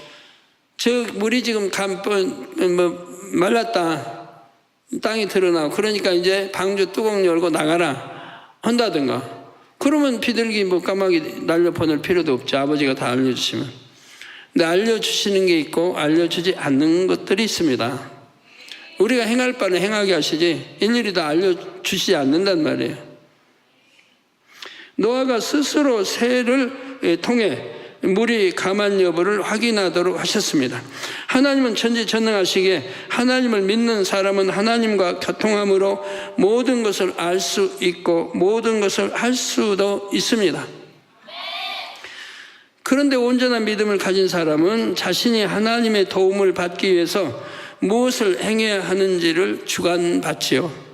Speaker 18: 물이 지금 말랐다. 땅이 드러나고 그러니까 이제 방주 뚜껑 열고 나가라 한다든가, 그러면 비둘기 까마귀 날려 보낼 필요도 없죠. 아버지가 다 알려주시면. 근데 알려주시는 게 있고 알려주지 않는 것들이 있습니다. 우리가 행할 바는 행하게 하시지 일일이 다 알려주시지 않는단 말이에요. 노아가 스스로 새를 통해 물이 감한 여부를 확인하도록 하셨습니다. 하나님은 전지전능하시기에 하나님을 믿는 사람은 하나님과 교통함으로 모든 것을 알 수 있고 모든 것을 할 수도 있습니다. 그런데 온전한 믿음을 가진 사람은 자신이 하나님의 도움을 받기 위해서 무엇을 행해야 하는지를 주관받지요.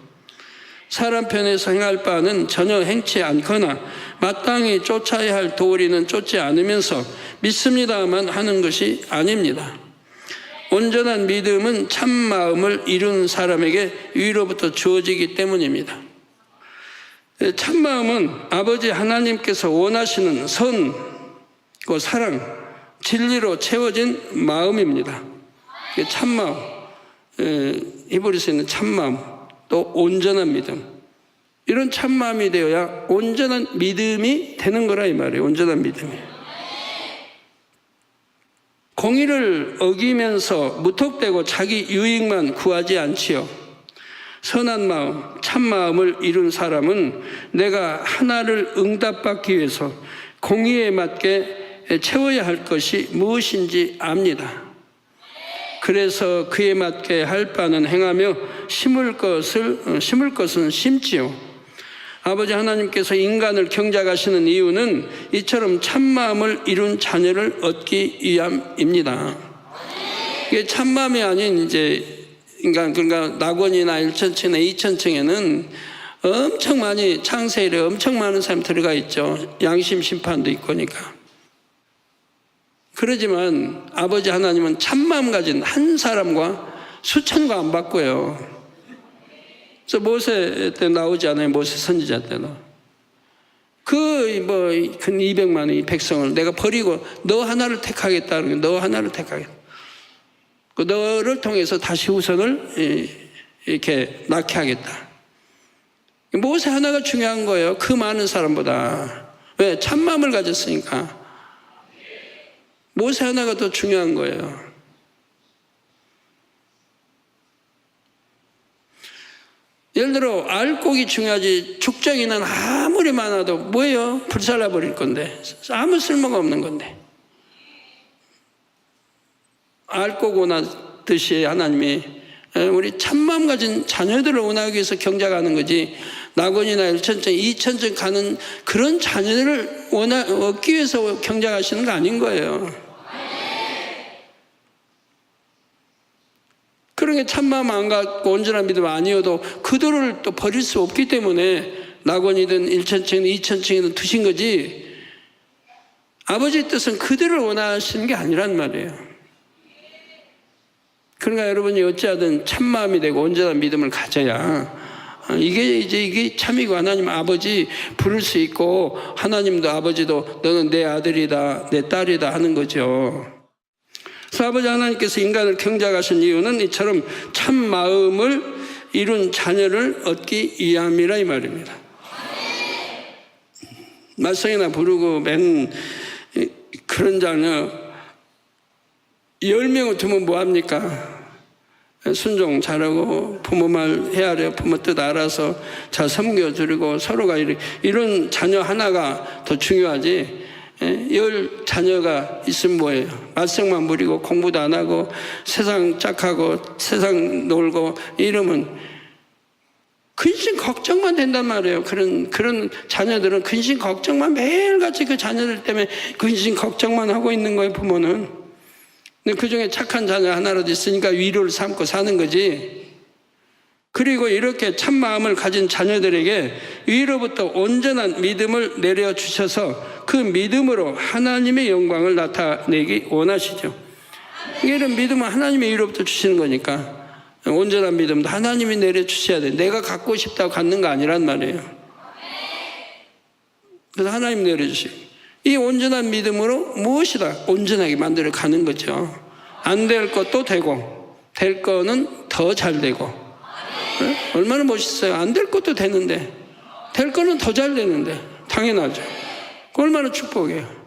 Speaker 18: 사람 편에서 행할 바는 전혀 행치 않거나 마땅히 쫓아야 할 도리는 쫓지 않으면서 믿습니다만 하는 것이 아닙니다. 온전한 믿음은 참 마음을 이룬 사람에게 위로부터 주어지기 때문입니다. 참마음은 아버지 하나님께서 원하시는 선, 그 사랑, 진리로 채워진 마음입니다. 참마음, 히브리서에 있는 참마음, 또 온전한 믿음. 이런 참마음이 되어야 온전한 믿음이 되는 거라 이 말이에요. 온전한 믿음이. 공의를 어기면서 무턱대고 자기 유익만 구하지 않지요. 선한 마음, 참마음을 이룬 사람은 내가 하나를 응답받기 위해서 공의에 맞게 채워야 할 것이 무엇인지 압니다. 그래서 그에 맞게 할 바는 행하며 심을 것은 심지요. 아버지 하나님께서 인간을 경작하시는 이유는 이처럼 참마음을 이룬 자녀를 얻기 위함입니다. 이게 참마음이 아닌 이제 그러니까 낙원이나 1천층이나 2천층에는 엄청 많이 창세일에 엄청 많은 사람이 들어가 있죠. 양심 심판도 있고 하니까. 그러지만 아버지 하나님은 참마음 가진 한 사람과 수천과 안 바꿔요. 그래서 모세 때 나오지 않아요. 모세 선지자 때도. 근 200만의 백성을 내가 버리고 너 하나를 택하겠다는 거, 너 하나를 택하겠다. 그 너를 통해서 다시 후손을 이렇게 낳게 하겠다. 모세 하나가 중요한 거예요. 그 많은 사람보다. 왜? 참마음을 가졌으니까. 모세 하나가 더 중요한 거예요. 예를 들어 알곡이 중요하지 죽정이는 아무리 많아도 뭐예요? 불살라 버릴 건데 아무 쓸모가 없는 건데 알곡 원하듯이 하나님이 우리 참마음 가진 자녀들을 원하기 위해서 경작하는 거지 낙원이나 1천층, 2천층 가는 그런 자녀들을 얻기 위해서 경작하시는 거 아닌 거예요. 그런 게 참마음 안 갖고 온전한 믿음 아니어도 그들을 또 버릴 수 없기 때문에 낙원이든 1천층이든 2천층이든 두신 거지 아버지의 뜻은 그들을 원하시는 게 아니란 말이에요. 그러니까 여러분이 어찌하든 참마음이 되고 온전한 믿음을 가져야 이게 참이고 하나님 아버지 부를 수 있고 하나님도 아버지도 너는 내 아들이다 내 딸이다 하는 거죠. 그래서 아버지 하나님께서 인간을 경작하신 이유는 이처럼 참 마음을 이룬 자녀를 얻기 위함이라 이 말입니다. 말썽이나 부르고 맨 그런 자녀 10명을 두면 뭐합니까? 순종 잘하고 부모 말 헤아려 부모 뜻 알아서 잘 섬겨주고 서로가 이런 자녀 하나가 더 중요하지 10 자녀가 있으면 뭐예요? 말썽만 부리고 공부도 안 하고 세상 짝하고 세상 놀고 이러면 근심 걱정만 된단 말이에요. 그런 자녀들은 근심 걱정만 매일같이 그 자녀들 때문에 근심 걱정만 하고 있는 거예요. 부모는. 근데 그중에 착한 자녀 하나라도 있으니까 위로를 삼고 사는 거지. 그리고 이렇게 참마음을 가진 자녀들에게 위로부터 온전한 믿음을 내려주셔서 그 믿음으로 하나님의 영광을 나타내기 원하시죠. 이런 믿음은 하나님의 위로부터 주시는 거니까 온전한 믿음도 하나님이 내려주셔야 돼. 내가 갖고 싶다고 갖는 거 아니란 말이에요. 그래서 하나님 내려주시고 이 온전한 믿음으로 무엇이다 온전하게 만들어 가는 거죠. 안 될 것도 되고 될 거는 더 잘 되고 얼마나 멋있어요. 안 될 것도 되는데 될 거는 더 잘 되는데 당연하죠. 얼마나 축복이에요.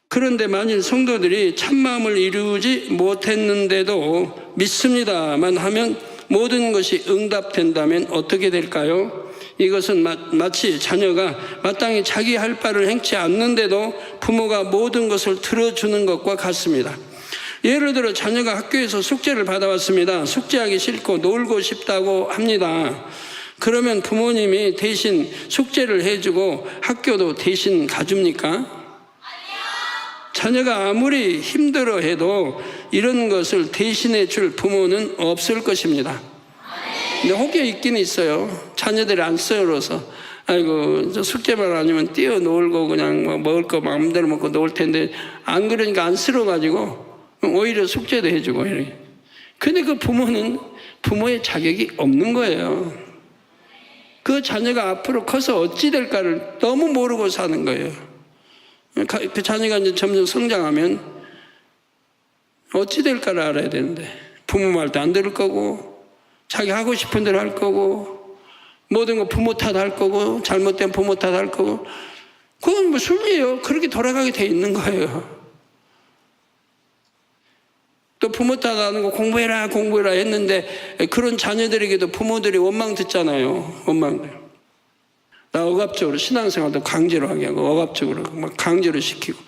Speaker 18: 그런데 만일 성도들이 참마음을 이루지 못했는데도 믿습니다만 하면 모든 것이 응답된다면 어떻게 될까요? 이것은 마치 자녀가 마땅히 자기 할 바를 행치 않는데도 부모가 모든 것을 들어주는 것과 같습니다. 예를 들어 자녀가 학교에서 숙제를 받아왔습니다. 숙제하기 싫고 놀고 싶다고 합니다. 그러면 부모님이 대신 숙제를 해주고 학교도 대신 가줍니까? 자녀가 아무리 힘들어해도 이런 것을 대신해 줄 부모는 없을 것입니다. 근데 혹여 있긴 있어요. 자녀들이 안쓰러워서 아이고 저 숙제만 아니면 뛰어놀고 그냥 뭐 먹을 거 마음대로 먹고 놀 텐데 안 그러니까 안쓰러워가지고 오히려 숙제도 해주고 이래. 근데 그 부모는 부모의 자격이 없는 거예요. 그 자녀가 앞으로 커서 어찌 될까를 너무 모르고 사는 거예요. 그 자녀가 이제 점점 성장하면 어찌 될까를 알아야 되는데 부모 말 도 안 들을 거고 자기 하고 싶은 대로 할 거고 모든 거 부모 탓할 거고 잘못된 부모 탓할 거고 그건 뭐 순리예요. 그렇게 돌아가게 돼 있는 거예요. 또 부모 탓하는 거 공부해라 했는데 그런 자녀들에게도 부모들이 원망 듣잖아요. 원망. 나 억압적으로 신앙생활도 강제로 하게 하고 억압적으로 막 강제로 시키고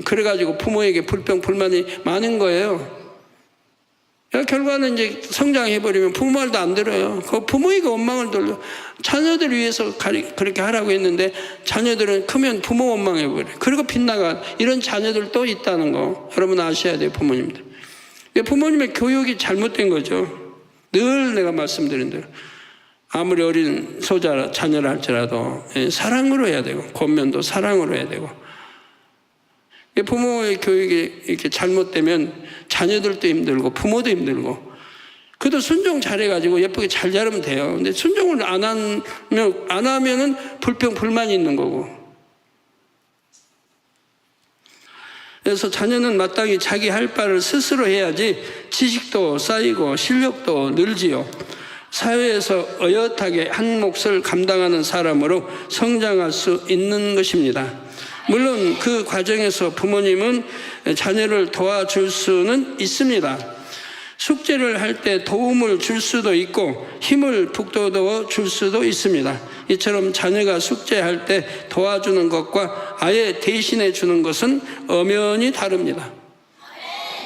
Speaker 18: 그래가지고 부모에게 불평 불만이 많은 거예요. 결과는 이제 성장해버리면 부모 말도 안 들어요. 그 부모에게 원망을 돌려 자녀들을 위해서 그렇게 하라고 했는데 자녀들은 크면 부모 원망해버려요. 그리고 빗나가 이런 자녀들도 있다는 거 여러분 아셔야 돼요. 부모님들. 부모님의 교육이 잘못된 거죠. 늘 내가 말씀드린 대로 아무리 어린 자녀를 할지라도 사랑으로 해야 되고 권면도 사랑으로 해야 되고 부모의 교육이 이렇게 잘못되면 자녀들도 힘들고 부모도 힘들고 그래도 순종 잘해가지고 예쁘게 잘 자르면 돼요. 근데 순종을 안 하면은 불평 불만이 있는 거고. 그래서 자녀는 마땅히 자기 할 바를 스스로 해야지 지식도 쌓이고 실력도 늘지요. 사회에서 어엿하게 한 몫을 감당하는 사람으로 성장할 수 있는 것입니다. 물론 그 과정에서 부모님은 자녀를 도와줄 수는 있습니다. 숙제를 할 때 도움을 줄 수도 있고 힘을 북돋워 줄 수도 있습니다. 이처럼 자녀가 숙제할 때 도와주는 것과 아예 대신해 주는 것은 엄연히 다릅니다.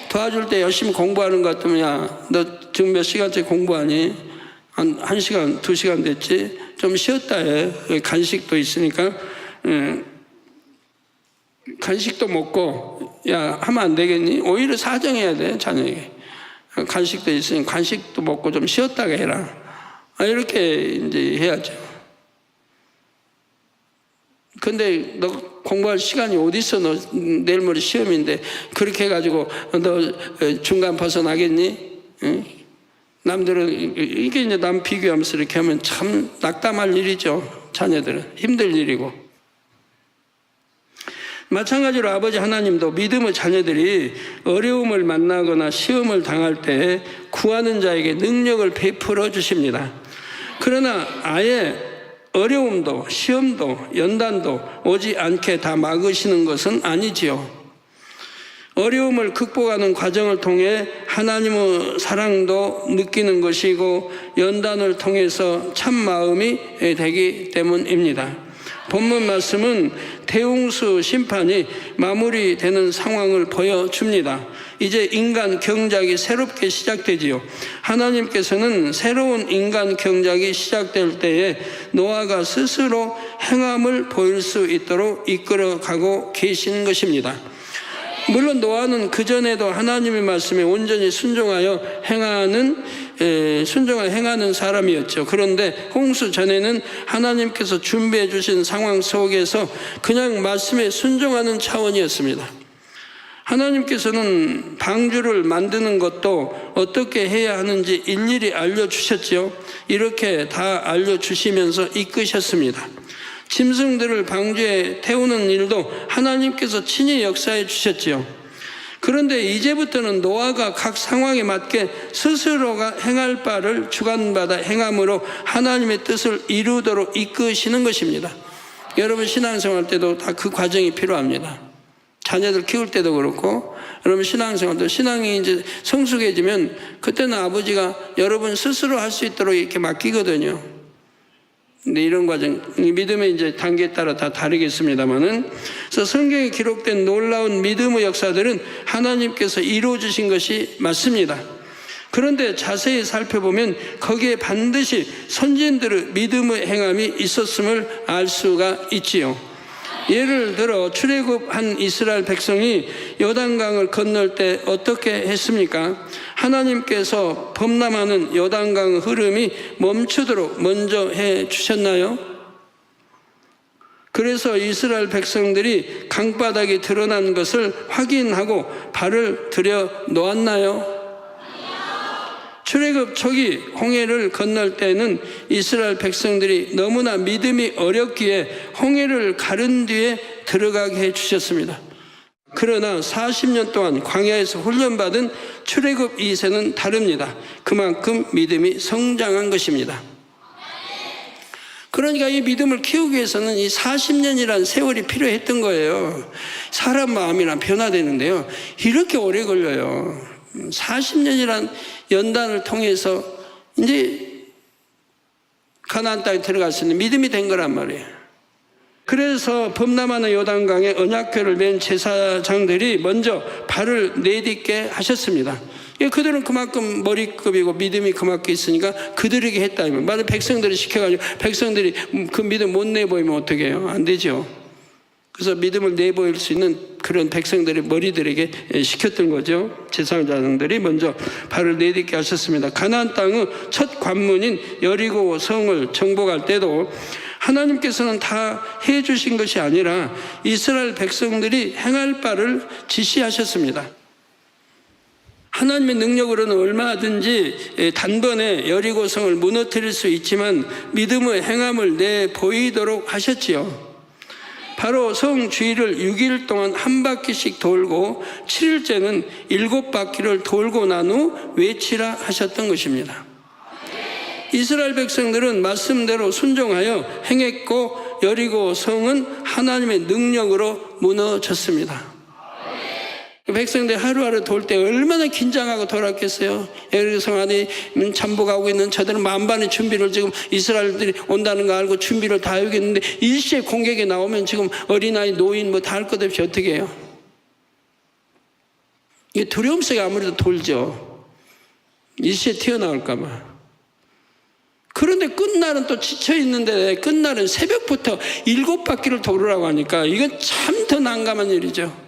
Speaker 18: 도와줄 때 열심히 공부하는 것 같으면 야, 너 지금 몇 시간째 공부하니? 한 1시간, 2시간 됐지? 좀 쉬었다 해. 간식도 있으니까 간식도 먹고 야 하면 안 되겠니? 오히려 사정해야 돼 자녀에게. 간식도 있으니 간식도 먹고 좀 쉬었다가 해라. 이렇게 이제 해야죠. 근데 너 공부할 시간이 어디 있어? 너 내일 모레 시험인데 그렇게 해가지고 너 중간 벗어나겠니? 응? 남들은 이게 이제 남 비교하면서 이렇게 하면 참 낙담할 일이죠. 자녀들은 힘들 일이고. 마찬가지로 아버지 하나님도 믿음의 자녀들이 어려움을 만나거나 시험을 당할 때 구하는 자에게 능력을 베풀어 주십니다. 그러나 아예 어려움도 시험도 연단도 오지 않게 다 막으시는 것은 아니지요. 어려움을 극복하는 과정을 통해 하나님의 사랑도 느끼는 것이고 연단을 통해서 참 마음이 되기 때문입니다. 본문 말씀은 대홍수 심판이 마무리되는 상황을 보여줍니다. 이제 인간 경작이 새롭게 시작되지요. 하나님께서는 새로운 인간 경작이 시작될 때에 노아가 스스로 행함을 보일 수 있도록 이끌어가고 계신 것입니다. 물론 노아는 그전에도 하나님의 말씀에 온전히 순종하여 행하는 사람이었죠. 그런데 홍수 전에는 하나님께서 준비해 주신 상황 속에서 그냥 말씀에 순종하는 차원이었습니다. 하나님께서는 방주를 만드는 것도 어떻게 해야 하는지 일일이 알려주셨죠. 이렇게 다 알려주시면서 이끄셨습니다. 짐승들을 방주에 태우는 일도 하나님께서 친히 역사해 주셨지요. 그런데 이제부터는 노아가 각 상황에 맞게 스스로가 행할 바를 주관받아 행함으로 하나님의 뜻을 이루도록 이끄시는 것입니다. 여러분 신앙생활 때도 다 그 과정이 필요합니다. 자녀들 키울 때도 그렇고 여러분 신앙생활도 신앙이 이제 성숙해지면 그때는 아버지가 여러분 스스로 할 수 있도록 이렇게 맡기거든요. 근데 이런 과정, 믿음의 이제 단계에 따라 다 다르겠습니다만은, 그래서 성경에 기록된 놀라운 믿음의 역사들은 하나님께서 이루어주신 것이 맞습니다. 그런데 자세히 살펴보면 거기에 반드시 선진들의 믿음의 행함이 있었음을 알 수가 있지요. 예를 들어 출애굽한 이스라엘 백성이 요단강을 건널 때 어떻게 했습니까? 하나님께서 범람하는 요단강 흐름이 멈추도록 먼저 해 주셨나요? 그래서 이스라엘 백성들이 강바닥이 드러난 것을 확인하고 발을 들여 놓았나요? 출애굽 초기 홍해를 건널 때는 이스라엘 백성들이 너무나 믿음이 어렵기에 홍해를 가른 뒤에 들어가게 해주셨습니다. 그러나 40년 동안 광야에서 훈련받은 출애굽 2세는 다릅니다. 그만큼 믿음이 성장한 것입니다. 그러니까 이 믿음을 키우기 위해서는 이 40년이라는 세월이 필요했던 거예요. 사람 마음이나 변화되는데요, 이렇게 오래 걸려요. 40년이라는 연단을 통해서 이제 가나안 땅에 들어갈 수 있는 믿음이 된 거란 말이에요. 그래서 범람하는 요단강에 언약궤를 맨 제사장들이 먼저 발을 내딛게 하셨습니다. 그들은 그만큼 머리급이고 믿음이 그만큼 있으니까 그들에게 했다. 만약 백성들이 시켜가지고 백성들이 그 믿음 못 내보이면 어떻게 해요? 안 되죠. 그래서 믿음을 내보일 수 있는 그런 백성들의 머리들에게 시켰던 거죠. 제사장들이 먼저 발을 내딛게 하셨습니다. 가나안 땅의 첫 관문인 여리고 성을 정복할 때도 하나님께서는 다 해주신 것이 아니라 이스라엘 백성들이 행할 바를 지시하셨습니다. 하나님의 능력으로는 얼마든지 단번에 여리고성을 무너뜨릴 수 있지만 믿음의 행함을 내보이도록 하셨지요. 바로 성 주위를 6일 동안 한 바퀴씩 돌고 7일째는 7바퀴를 돌고 난 후 외치라 하셨던 것입니다. 이스라엘 백성들은 말씀대로 순종하여 행했고 여리고성은 하나님의 능력으로 무너졌습니다. 백성들 하루하루 돌 때 얼마나 긴장하고 돌았겠어요. 여리고성 안에 잠복하고 있는 저들은 만반의 준비를, 지금 이스라엘들이 온다는 거 알고 준비를 다 하겠는데 일시에 공격이 나오면 지금 어린아이 노인 뭐 다 할 것 없이 어떻게 해요? 이게 두려움 속에 아무래도 돌죠. 일시에 튀어나올까 봐. 그런데 끝날은 또 지쳐 있는데 끝날은 새벽부터 7바퀴를 돌으라고 하니까 이건 참 더 난감한 일이죠.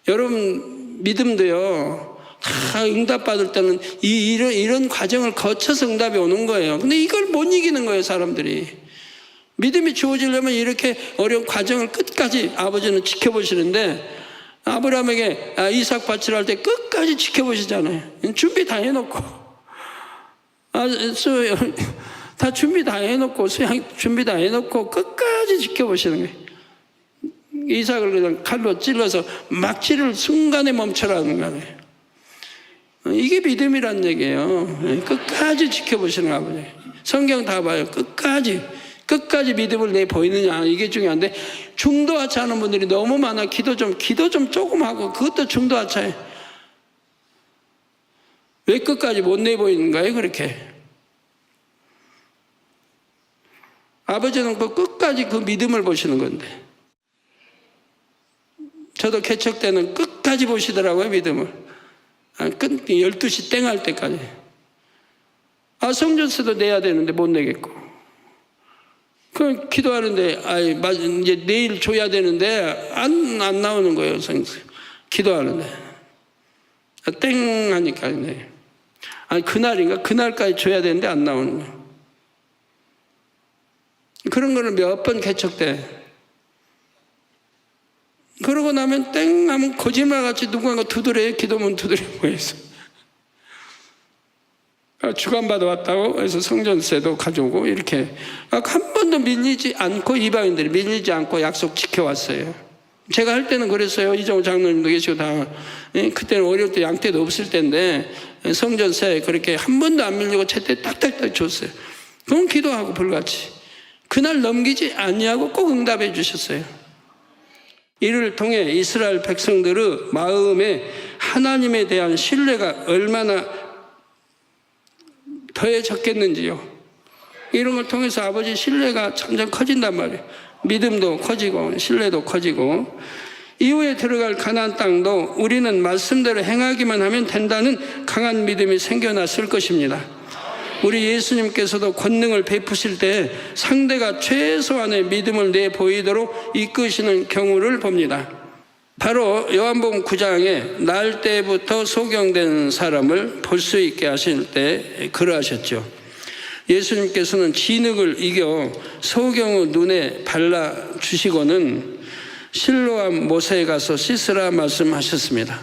Speaker 18: 여러분 믿음도요, 다 응답받을 때는 이런 과정을 거쳐서 응답이 오는 거예요. 근데 이걸 못 이기는 거예요, 사람들이. 믿음이 주어지려면 이렇게 어려운 과정을 끝까지 아버지는 지켜보시는데, 아브라함에게 이삭 바치를 할 때 끝까지 지켜보시잖아요. 준비 다 해놓고, 다 준비 다 해놓고, 수양 준비 다 해놓고 끝까지 지켜보시는 거예요. 이삭을 그냥 칼로 찔러서 막 찌를 순간에 멈춰라는 거예요. 이게 믿음이란 얘기예요. 끝까지 지켜보시는 아버지. 성경 다 봐요. 끝까지 믿음을 내 보이느냐, 이게 중요한데, 중도하차 하는 분들이 너무 많아. 기도 좀 조금 하고 그것도 중도하차예요. 왜 끝까지 못 내 보이는가요? 그렇게 아버지는 그 끝까지 그 믿음을 보시는 건데, 저도 개척 때는 끝까지 보시더라고요, 믿음을. 12시 땡 할 때까지. 성전세도 내야 되는데 못 내겠고. 그 기도하는데, 이제 내일 줘야 되는데, 안 나오는 거예요, 기도하는데. 땡 하니까, 네. 그날까지 줘야 되는데 안 나오는 거예요. 그런 거는 몇 번 개척 때. 그러고 나면 땡 하면 거짓말같이 누군가 두드려요. 기도문 두드리고 해서 주간받아 왔다고 해서 성전세도 가져오고 이렇게 한 번도 밀리지 않고, 이방인들이 밀리지 않고 약속 지켜왔어요. 제가 할 때는 그랬어요. 이정우 장로님도 계시고 다. 그때는 어려울 때 양떼도 없을 때인데 성전세 그렇게 한 번도 안 밀리고 제때 딱딱딱 줬어요. 그럼 기도하고 불같이 그날 넘기지 아니하고 꼭 응답해 주셨어요. 이를 통해 이스라엘 백성들의 마음에 하나님에 대한 신뢰가 얼마나 더해졌겠는지요. 이런 걸 통해서 아버지 신뢰가 점점 커진단 말이에요. 믿음도 커지고 신뢰도 커지고, 이후에 들어갈 가나안 땅도 우리는 말씀대로 행하기만 하면 된다는 강한 믿음이 생겨났을 것입니다. 우리 예수님께서도 권능을 베푸실 때 상대가 최소한의 믿음을 내보이도록 이끄시는 경우를 봅니다. 바로 요한복음 9장에 날 때부터 소경된 사람을 볼 수 있게 하실 때 그러하셨죠. 예수님께서는 진흙을 이겨 소경의 눈에 발라주시고는 실로암 못에 가서 씻으라 말씀하셨습니다.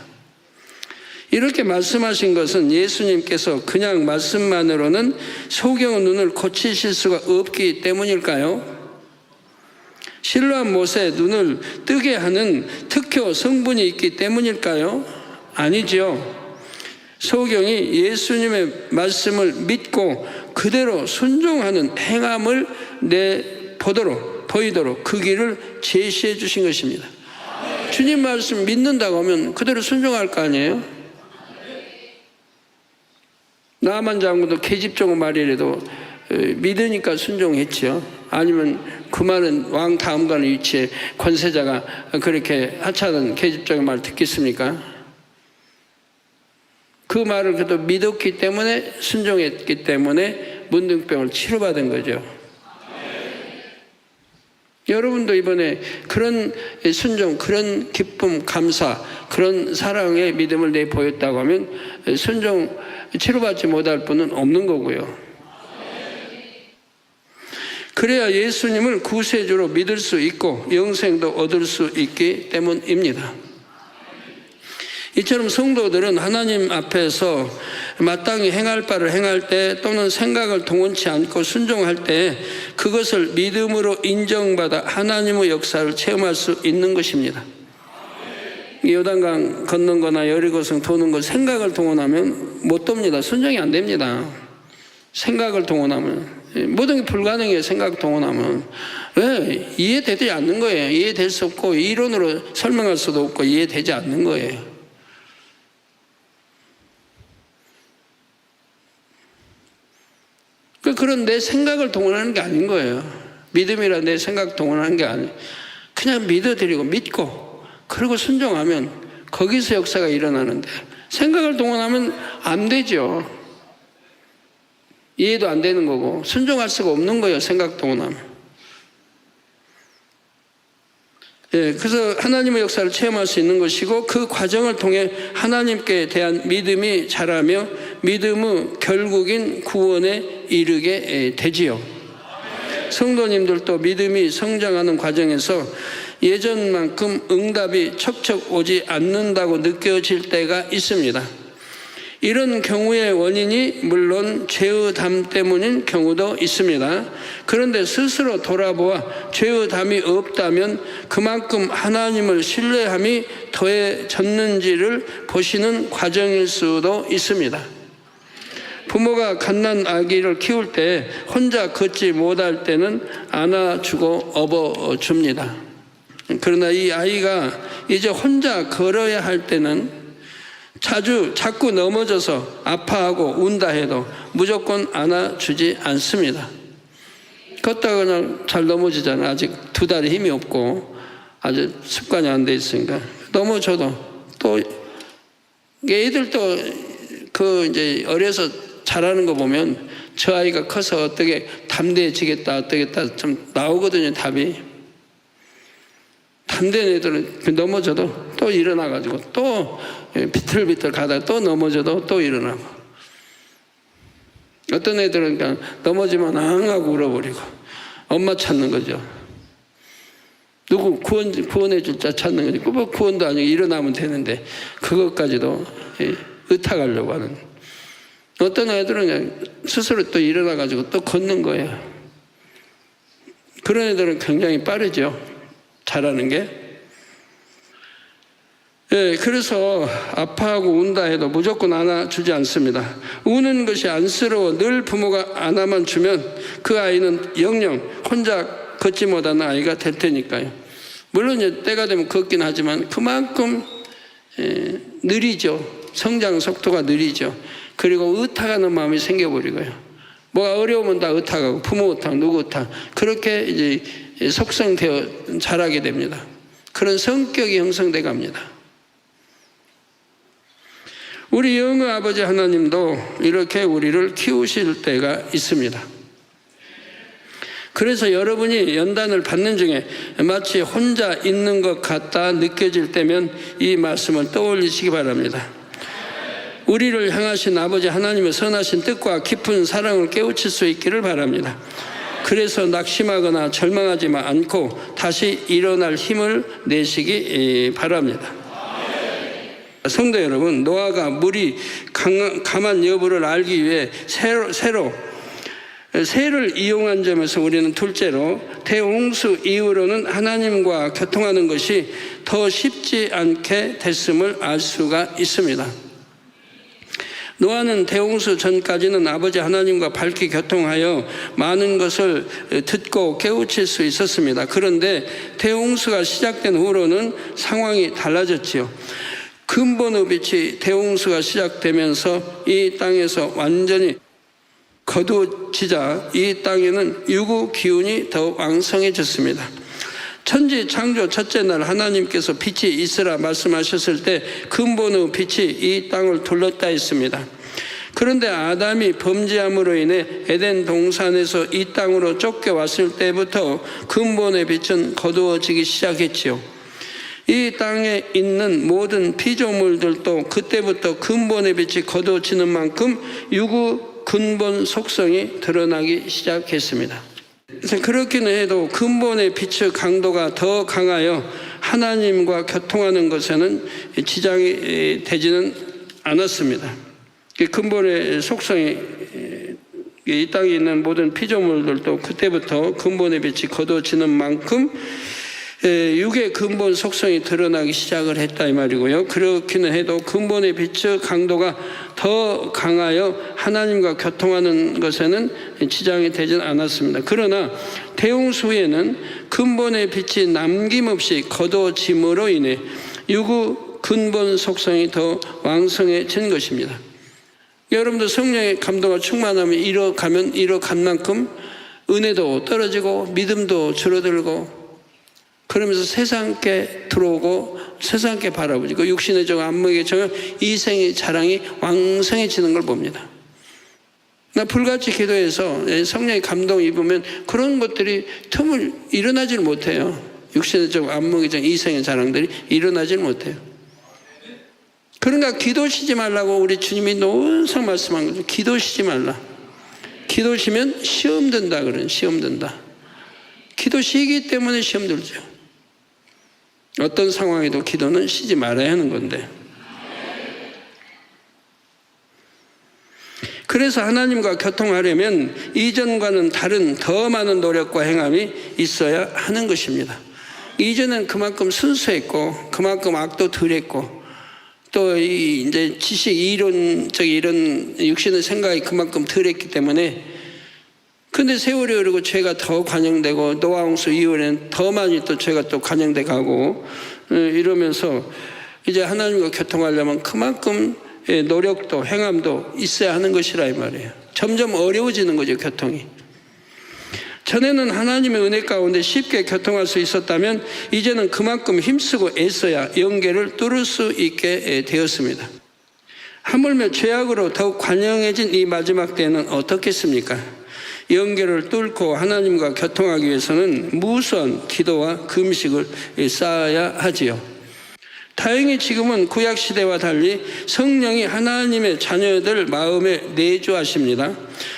Speaker 18: 이렇게 말씀하신 것은 예수님께서 그냥 말씀만으로는 소경의 눈을 고치실 수가 없기 때문일까요? 실로암 못에 눈을 뜨게 하는 특효 성분이 있기 때문일까요? 아니죠. 소경이 예수님의 말씀을 믿고 그대로 순종하는 행함을 보이도록 그 길을 제시해 주신 것입니다. 주님 말씀 믿는다고 하면 그대로 순종할 거 아니에요? 나만 장군도 계집종 말이라도 믿으니까 순종했죠. 아니면 그 말은 왕 다음 가는 위치에 권세자가 그렇게 하찮은 계집종의 말을 듣겠습니까? 그 말을 그래도 믿었기 때문에, 순종했기 때문에 문둥병을 치료받은 거죠. 여러분도 이번에 그런 순종, 그런 기쁨, 감사, 그런 사랑의 믿음을 내보였다고 하면 순종 치료받지 못할 분은 없는 거고요. 그래야 예수님을 구세주로 믿을 수 있고 영생도 얻을 수 있기 때문입니다. 이처럼 성도들은 하나님 앞에서 마땅히 행할 바를 행할 때 또는 생각을 동원치 않고 순종할 때 그것을 믿음으로 인정받아 하나님의 역사를 체험할 수 있는 것입니다. 요단강 걷는 거나 여리고성 도는 거 생각을 동원하면 못 돕니다. 순종이 안 됩니다. 생각을 동원하면. 모든 게 불가능해요. 생각 동원하면. 왜? 이해되지 않는 거예요. 이해될 수 없고 이론으로 설명할 수도 없고 이해되지 않는 거예요. 그런 내 생각을 동원하는 게 아닌 거예요. 믿음이라 내 생각 동원하는 게 아니에요. 그냥 믿어드리고 믿고 그리고 순종하면 거기서 역사가 일어나는데 생각을 동원하면 안 되죠. 이해도 안 되는 거고 순종할 수가 없는 거예요. 생각 동원하면. 그래서 하나님의 역사를 체험할 수 있는 것이고 그 과정을 통해 하나님께 대한 믿음이 자라며 믿음의 결국인 구원에 이르게 되지요. 성도님들도 믿음이 성장하는 과정에서 예전만큼 응답이 척척 오지 않는다고 느껴질 때가 있습니다. 이런 경우의 원인이 물론 죄의 담 때문인 경우도 있습니다. 그런데 스스로 돌아보아 죄의 담이 없다면 그만큼 하나님을 신뢰함이 더해졌는지를 보시는 과정일 수도 있습니다. 부모가 갓난 아기를 키울 때 혼자 걷지 못할 때는 안아주고 업어줍니다. 그러나 이 아이가 이제 혼자 걸어야 할 때는 자꾸 넘어져서 아파하고 운다 해도 무조건 안아주지 않습니다. 걷다가 그냥 잘 넘어지잖아. 아직 두 다리 힘이 없고 아주 습관이 안 돼 있으니까 넘어져도 또 애들도 그 이제 어려서 잘하는 거 보면 저 아이가 커서 어떻게 담대해지겠다 어떻겠다 좀 나오거든요. 답이. 담대한 애들은 넘어져도 또 일어나가지고 또 비틀비틀 가다가 또 넘어져도 또 일어나고 어떤 애들은 그냥 넘어지면 앙 하고 울어버리고 엄마 찾는 거죠. 누구 구원해 줄 자 찾는 거지. 뭐 구원도 아니고 일어나면 되는데 그것까지도 의탁하려고 하는. 어떤 애들은 그냥 스스로 또 일어나가지고 또 걷는 거예요. 그런 애들은 굉장히 빠르죠. 잘하는 게. 그래서 아파하고 운다 해도 무조건 안아주지 않습니다. 우는 것이 안쓰러워 늘 부모가 안아만 주면 그 아이는 영영 혼자 걷지 못하는 아이가 될 테니까요. 물론 이제 때가 되면 걷긴 하지만 그만큼 느리죠. 성장 속도가 느리죠. 그리고 의탁하는 마음이 생겨버리고요. 뭐가 어려우면 다 의탁하고 부모 의탁, 누구 의탁 그렇게 이제 속성되어 자라게 됩니다. 그런 성격이 형성돼 갑니다. 우리 영의 아버지 하나님도 이렇게 우리를 키우실 때가 있습니다. 그래서 여러분이 연단을 받는 중에 마치 혼자 있는 것 같다 느껴질 때면 이 말씀을 떠올리시기 바랍니다. 우리를 향하신 아버지 하나님의 선하신 뜻과 깊은 사랑을 깨우칠 수 있기를 바랍니다. 그래서 낙심하거나 절망하지 않고 다시 일어날 힘을 내시기 바랍니다. 성도 여러분, 노아가 물이 강한 여부를 알기 위해 새를 이용한 점에서 우리는 둘째로 대홍수 이후로는 하나님과 교통하는 것이 더 쉽지 않게 됐음을 알 수가 있습니다. 노아는 대홍수 전까지는 아버지 하나님과 밝게 교통하여 많은 것을 듣고 깨우칠 수 있었습니다. 그런데 대홍수가 시작된 후로는 상황이 달라졌지요. 근본의 빛이 대홍수가 시작되면서 이 땅에서 완전히 거두어지자 이 땅에는 유구 기운이 더 왕성해졌습니다. 천지 창조 첫째 날 하나님께서 빛이 있으라 말씀하셨을 때 근본의 빛이 이 땅을 둘렀다 했습니다. 그런데 아담이 범죄함으로 인해 에덴 동산에서 이 땅으로 쫓겨왔을 때부터 근본의 빛은 거두어지기 시작했지요. 이 땅에 있는 모든 피조물들도 그때부터 근본의 빛이 거두어지는 만큼 유구 근본 속성이 드러나기 시작했습니다. 그래서 그렇기는 해도 근본의 빛의 강도가 더 강하여 하나님과 교통하는 것에는 지장이 되지는 않았습니다. 근본의 속성이 이 땅에 있는 모든 피조물들도 그때부터 근본의 빛이 거두어지는 만큼 육의 근본 속성이 드러나기 시작을 했다 이 말이고요. 그렇기는 해도 근본의 빛의 강도가 더 강하여 하나님과 교통하는 것에는 지장이 되진 않았습니다. 그러나 대홍수 후에는 근본의 빛이 남김없이 거두어짐으로 인해 육의 근본 속성이 더 왕성해진 것입니다. 여러분도 성령의 감동과 충만함이 이뤄간 만큼 은혜도 떨어지고 믿음도 줄어들고 그러면서 세상께 들어오고 세상께 바라보고 육신의 정 안목의 정 이생의 자랑이 왕성해지는 걸 봅니다. 나 불같이 기도해서 성령의 감동 입으면 그런 것들이 틈을 일어나질 못해요. 육신의 정 안목의 정 이생의 자랑들이 일어나질 못해요. 그러니까 기도 쉬지 말라고 우리 주님이 논상 말씀한 거죠. 기도 쉬지 말라. 기도 쉬면 시험 든다 그러는 시험 든다. 기도 쉬기 때문에 시험 들죠. 어떤 상황에도 기도는 쉬지 말아야 하는 건데. 그래서 하나님과 교통하려면 이전과는 다른 더 많은 노력과 행함이 있어야 하는 것입니다. 이전은 그만큼 순수했고 그만큼 악도 덜했고 또 이제 지식 이론적 이런 육신의 생각이 그만큼 덜했기 때문에 근데 세월이 흐르고 죄가 더 관영되고 노아홍수 이후에는 더 많이 또 죄가 또 관영돼 가고 이러면서 이제 하나님과 교통하려면 그만큼 노력도 행함도 있어야 하는 것이라 이 말이에요. 점점 어려워지는 거죠, 교통이. 전에는 하나님의 은혜 가운데 쉽게 교통할 수 있었다면 이제는 그만큼 힘쓰고 애써야 연계를 뚫을 수 있게 되었습니다. 하물며 죄악으로 더욱 관영해진 이 마지막 때는 어떻겠습니까? 연계를 뚫고 하나님과 교통하기 위해서는 무수한 기도와 금식을 쌓아야 하지요. 다행히 지금은 구약시대와 달리 성령이 하나님의 자녀들 마음에 내주하십니다.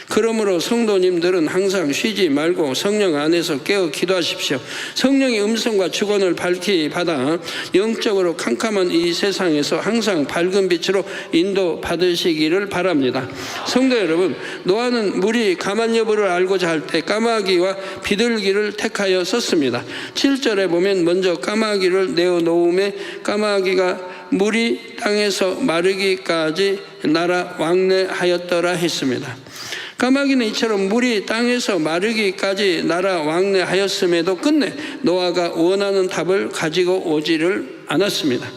Speaker 18: 그러므로 성도님들은 항상 쉬지 말고 성령 안에서 깨어 기도하십시오. 성령의 음성과 주권을 밝히 받아 영적으로 캄캄한 이 세상에서 항상 밝은 빛으로 인도받으시기를 바랍니다. 성도 여러분, 노아는 물이 가만 여부를 알고자 할 때 까마귀와 비둘기를 택하여 썼습니다. 7절에 보면 먼저 까마귀를 내어놓음에 까마귀가 물이 땅에서 마르기까지 날아 왕래하였더라 했습니다. 까마귀는 이처럼 물이 땅에서 마르기까지 날아 왕래하였음에도 끝내 노아가 원하는 답을 가지고 오지를 않았습니다.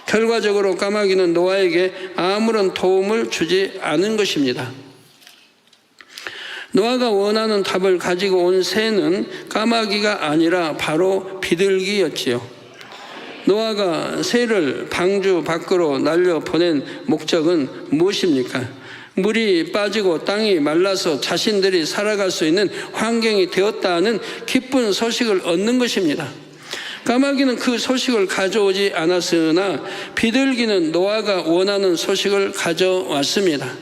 Speaker 18: 결과적으로 까마귀는 노아에게 아무런 도움을 주지 않은 것입니다. 노아가 원하는 답을 가지고 온 새는 까마귀가 아니라 바로 비둘기였지요. 노아가 새를 방주 밖으로 날려보낸 목적은 무엇입니까? 물이 빠지고 땅이 말라서 자신들이 살아갈 수 있는 환경이 되었다는 기쁜 소식을 얻는 것입니다. 까마귀는 그 소식을 가져오지 않았으나 비둘기는 노아가 원하는 소식을 가져왔습니다.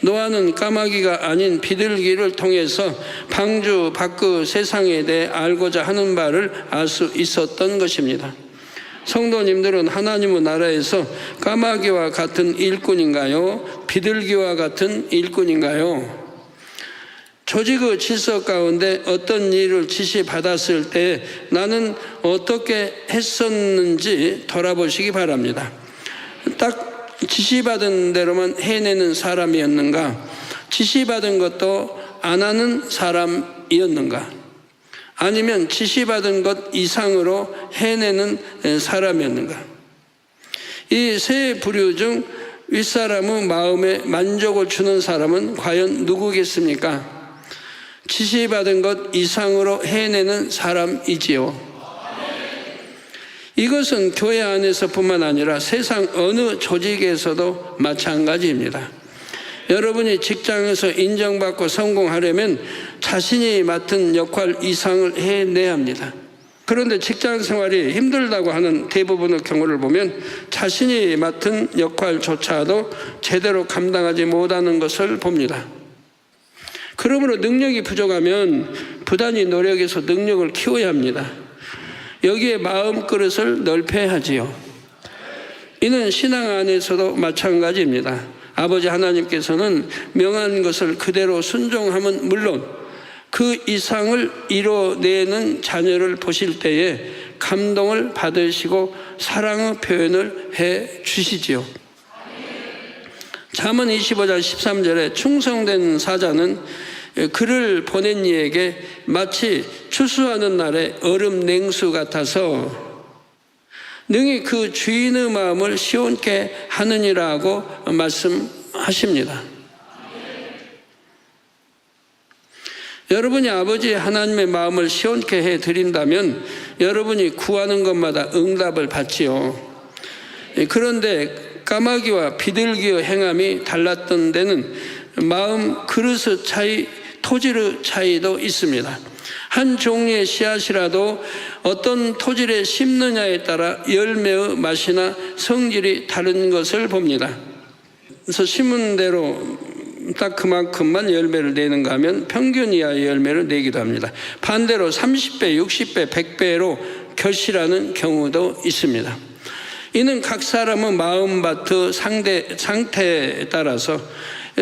Speaker 18: 노아는 까마귀가 아닌 비둘기를 통해서 방주 밖의 세상에 대해 알고자 하는 바를 알 수 있었던 것입니다. 성도님들은 하나님의 나라에서 까마귀와 같은 일꾼인가요? 비둘기와 같은 일꾼인가요? 조직의 질서 가운데 어떤 일을 지시받았을 때 나는 어떻게 했었는지 돌아보시기 바랍니다. 딱 지시받은 대로만 해내는 사람이었는가? 지시받은 것도 안 하는 사람이었는가? 아니면 지시받은 것 이상으로 해내는 사람이었는가? 이 세 부류 중 윗사람의 마음에 만족을 주는 사람은 과연 누구겠습니까? 지시받은 것 이상으로 해내는 사람이지요. 이것은 교회 안에서뿐만 아니라 세상 어느 조직에서도 마찬가지입니다. 여러분이 직장에서 인정받고 성공하려면 자신이 맡은 역할 이상을 해내야 합니다. 그런데 직장 생활이 힘들다고 하는 대부분의 경우를 보면 자신이 맡은 역할조차도 제대로 감당하지 못하는 것을 봅니다. 그러므로 능력이 부족하면 부단히 노력해서 능력을 키워야 합니다. 여기에 마음그릇을 넓혀야 하지요. 이는 신앙 안에서도 마찬가지입니다. 아버지 하나님께서는 명한 것을 그대로 순종함은 물론 그 이상을 이뤄내는 자녀를 보실 때에 감동을 받으시고 사랑의 표현을 해 주시지요. 잠언 25장 13절에 충성된 사자는 그를 보낸 이에게 마치 추수하는 날에 얼음 냉수 같아서 능히 그 주인의 마음을 시원케 하느니라고 말씀하십니다. 여러분이 아버지 하나님의 마음을 시원케 해드린다면 여러분이 구하는 것마다 응답을 받지요. 그런데 까마귀와 비둘기의 행함이 달랐던 데는 마음 그릇의 차이, 토질의 차이도 있습니다. 한 종류의 씨앗이라도 어떤 토질에 심느냐에 따라 열매의 맛이나 성질이 다른 것을 봅니다. 그래서 심은 대로 딱 그만큼만 열매를 내는가 하면 평균 이하의 열매를 내기도 합니다. 반대로 30배, 60배, 100배로 결실하는 경우도 있습니다. 이는 각 사람의 마음밭의 상태에 따라서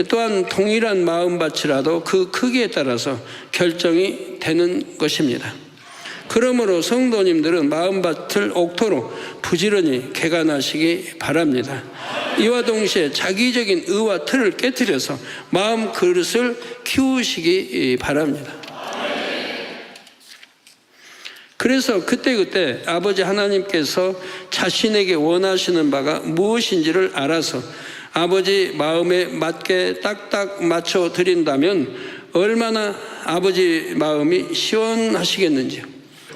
Speaker 18: 또한 동일한 마음밭이라도 그 크기에 따라서 결정이 되는 것입니다. 그러므로 성도님들은 마음밭을 옥토로 부지런히 개간하시기 바랍니다. 이와 동시에 자기적인 의와 틀을 깨트려서 마음 그릇을 키우시기 바랍니다. 그래서 그때그때 아버지 하나님께서 자신에게 원하시는 바가 무엇인지를 알아서 아버지 마음에 맞게 딱딱 맞춰 드린다면 얼마나 아버지 마음이 시원하시겠는지요.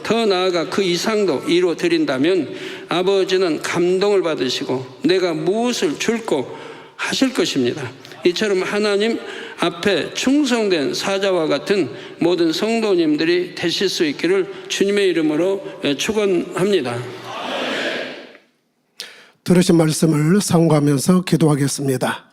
Speaker 18: 더 나아가 그 이상도 이루어 드린다면 아버지는 감동을 받으시고 내가 무엇을 줄고 하실 것입니다. 이처럼 하나님 앞에 충성된 사자와 같은 모든 성도님들이 되실 수 있기를 주님의 이름으로 축원합니다.
Speaker 1: 들으신 말씀을 상고하면서 기도하겠습니다.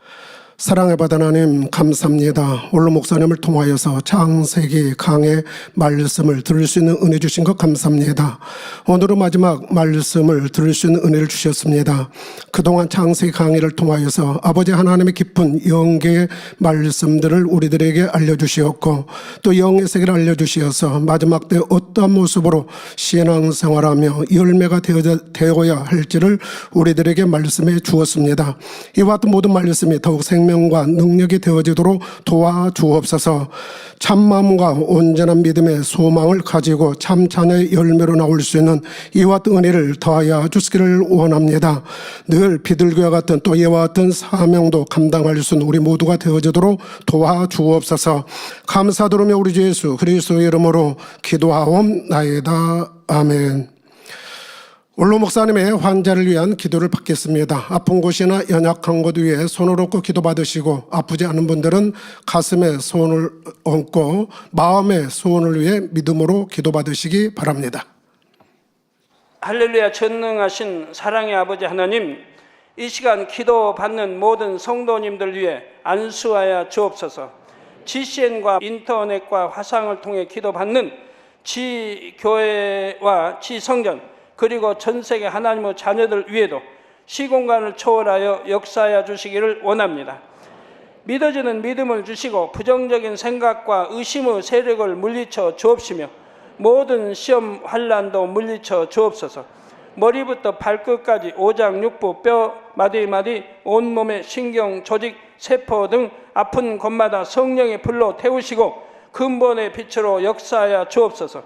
Speaker 1: 사랑의 바다 하나님 감사합니다. 오늘 목사님을 통하여서 창세기 강의 말씀을 들을 수 있는 은혜 주신 것 감사합니다. 오늘은 마지막 말씀을 들을 수 있는 은혜를 주셨습니다. 그동안 창세기 강의를 통하여서 아버지 하나님의 깊은 영계의 말씀들을 우리들에게 알려주시었고 또 영의 세계를 알려주시어서 마지막 때 어떠한 모습으로 신앙생활하며 열매가 되어야 할지를 우리들에게 말씀해 주었습니다. 이와 같은 모든 말씀이 더욱 생명과 능력이 되어지도록 도와주옵소서. 참마음과 온전한 믿음의 소망을 가지고 참 자녀의 열매로 나올 수 있는 이와 같은 은혜를 더하여 주시기를 원합니다. 늘 비둘기와 같은 또 이와 같은 사명도 감당할 수 있는 우리 모두가 되어지도록 도와주옵소서. 감사드리며 우리 주 예수 그리스도의 이름으로 기도하옵나이다. 아멘. 원로 목사님의 환자를 위한 기도를 받겠습니다. 아픈 곳이나 연약한 곳 위에 손을 얹고 기도받으시고 아프지 않은 분들은 가슴에 손을 얹고 마음의 소원을 위해 믿음으로 기도받으시기 바랍니다.
Speaker 19: 할렐루야. 전능하신 사랑의 아버지 하나님, 이 시간 기도받는 모든 성도님들 위해 안수하여 주옵소서. GCN과 인터넷과 화상을 통해 기도받는 지교회와 지성전 그리고 전 세계 하나님의 자녀들 위에도 시공간을 초월하여 역사하여 주시기를 원합니다. 믿어지는 믿음을 주시고 부정적인 생각과 의심의 세력을 물리쳐 주옵시며 모든 시험 환난도 물리쳐 주옵소서. 머리부터 발끝까지 오장육부 뼈 마디마디 온몸의 신경 조직 세포 등 아픈 곳마다 성령의 불로 태우시고 근본의 빛으로 역사하여 주옵소서.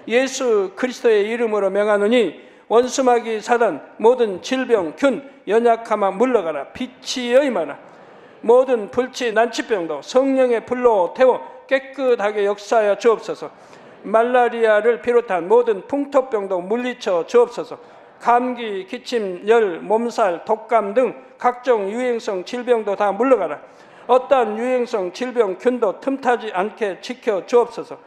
Speaker 19: 예수 그리스도의 이름으로 명하노니 원수마귀 사단 모든 질병 균 연약함아 물러가라. 빛이 여임하라. 모든 불치 난치병도 성령의 불로 태워 깨끗하게 역사하여 주옵소서. 말라리아를 비롯한 모든 풍토병도 물리쳐 주옵소서. 감기, 기침, 열, 몸살, 독감 등 각종 유행성 질병도 다 물러가라. 어떠한 유행성 질병 균도 틈타지 않게 지켜 주옵소서.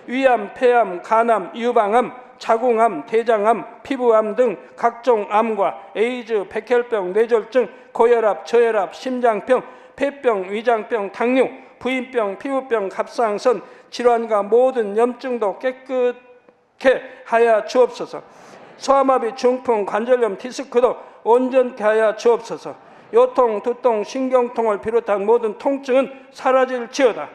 Speaker 19: 위암, 폐암, 간암, 유방암, 자궁암, 대장암, 피부암 등 각종 암과 에이즈, 백혈병, 뇌졸중, 고혈압, 저혈압, 심장병, 폐병, 위장병, 당뇨, 부인병, 피부병, 갑상선 질환과 모든 염증도 깨끗게 하여 주옵소서. 소아마비, 중풍, 관절염, 디스크도 온전케 하여 주옵소서. 요통, 두통, 신경통을 비롯한 모든 통증은 사라질지어다.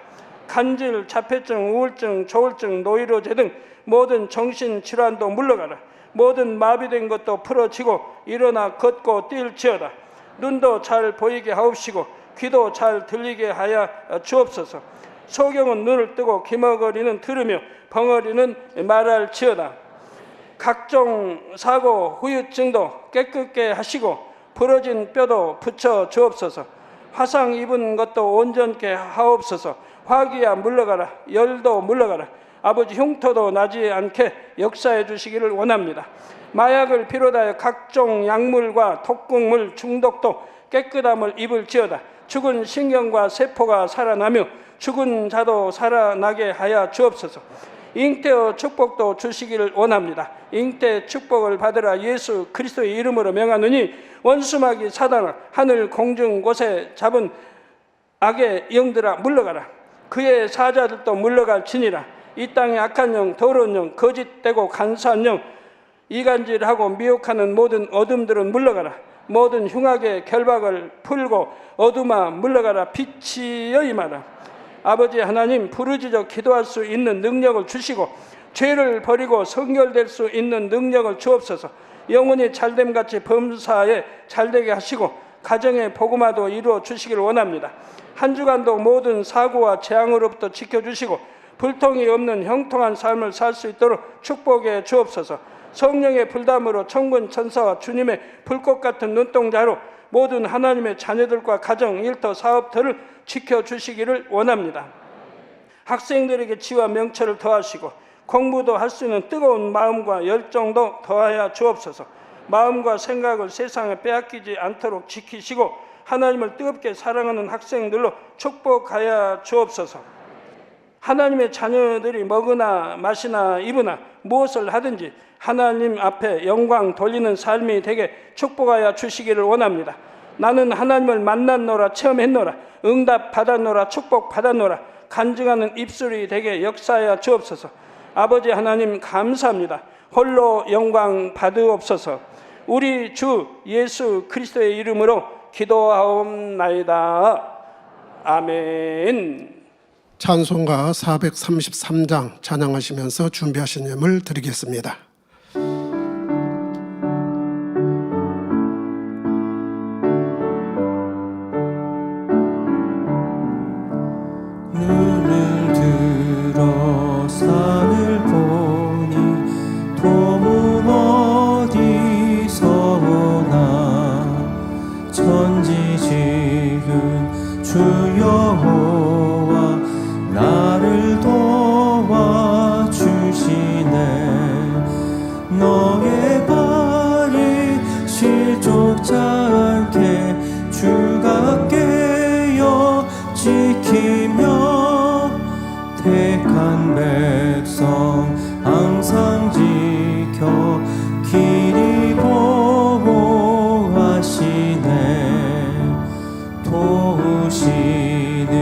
Speaker 19: 간질, 자폐증, 우울증, 조울증, 노이로제 등 모든 정신질환도 물러가라. 모든 마비된 것도 풀어지고 일어나 걷고 뛸지어다. 눈도 잘 보이게 하옵시고 귀도 잘 들리게 하여 주옵소서. 소경은 눈을 뜨고 기머거리는 들으며 벙어리는 말할지어다. 각종 사고, 후유증도 깨끗게 하시고 부러진 뼈도 붙여 주옵소서. 화상 입은 것도 온전케 하옵소서. 화기야 물러가라. 열도 물러가라. 아버지 흉터도 나지 않게 역사해 주시기를 원합니다. 마약을 비롯하여 각종 약물과 독극물 중독도 깨끗함을 입을지어다. 죽은 신경과 세포가 살아나며 죽은 자도 살아나게 하여 주옵소서. 잉태의 축복도 주시기를 원합니다. 잉태 축복을 받으라. 예수 그리스도의 이름으로 명하노니 원수마귀 사단아 하늘 공중 곳에 잡은 악의 영들아 물러가라. 그의 사자들도 물러갈지니라. 이 땅의 악한 영, 더러운 영, 거짓되고 간사한 영, 이간질하고 미혹하는 모든 어둠들은 물러가라. 모든 흉악의 결박을 풀고 어둠아 물러가라. 빛이 여임하라. 아버지 하나님, 부르짖어 기도할 수 있는 능력을 주시고 죄를 버리고 성결될 수 있는 능력을 주옵소서. 영혼이 잘됨같이 범사에 잘되게 하시고 가정의 복음화도 이루어 주시기를 원합니다. 한 주간도 모든 사고와 재앙으로부터 지켜주시고 불통이 없는 형통한 삶을 살 수 있도록 축복해 주옵소서. 성령의 불담으로 천군 천사와 주님의 불꽃 같은 눈동자로 모든 하나님의 자녀들과 가정, 일터, 사업터를 지켜주시기를 원합니다. 학생들에게 지와 명철을 더하시고 공부도 할 수 있는 뜨거운 마음과 열정도 더하여 주옵소서. 마음과 생각을 세상에 빼앗기지 않도록 지키시고 하나님을 뜨겁게 사랑하는 학생들로 축복하여 주옵소서. 하나님의 자녀들이 먹으나 마시나 입으나 무엇을 하든지 하나님 앞에 영광 돌리는 삶이 되게 축복하여 주시기를 원합니다. 나는 하나님을 만났노라, 체험했노라, 응답 받았노라, 축복 받았노라, 간증하는 입술이 되게 역사하여 주옵소서. 아버지 하나님 감사합니다. 홀로 영광 받으옵소서. 우리 주 예수 그리스도의 이름으로 기도하옵나이다. 아멘.
Speaker 1: 찬송가 433장 찬양하시면서 준비하신 예물 드리겠습니다.
Speaker 2: 눈을 들어 산을 보니 도문 어디서 오나 천지지은 주 여호와 나를 도와주시네. 너의 발이 실족지 않게 주가 깨어 지키며 택한 백성 항상 지켜 길이 보호하시네. 도우시는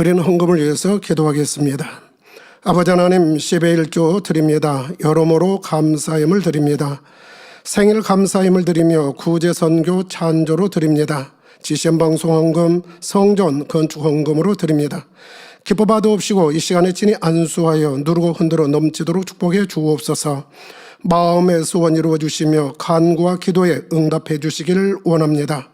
Speaker 1: 드리는 헌금을 위해서 기도하겠습니다. 아버지 하나님, 10의 1조 드립니다. 여러모로 감사임을 드립니다. 생일 감사임을 드리며 구제 선교 찬조로 드립니다. GCN 방송 헌금, 성전 건축 헌금으로 드립니다. 기뻐 받아옵시고 이 시간에 친히 안수하여 누르고 흔들어 넘치도록 축복해 주옵소서. 마음의 소원 이루어 주시며 간구와 기도에 응답해 주시기를 원합니다.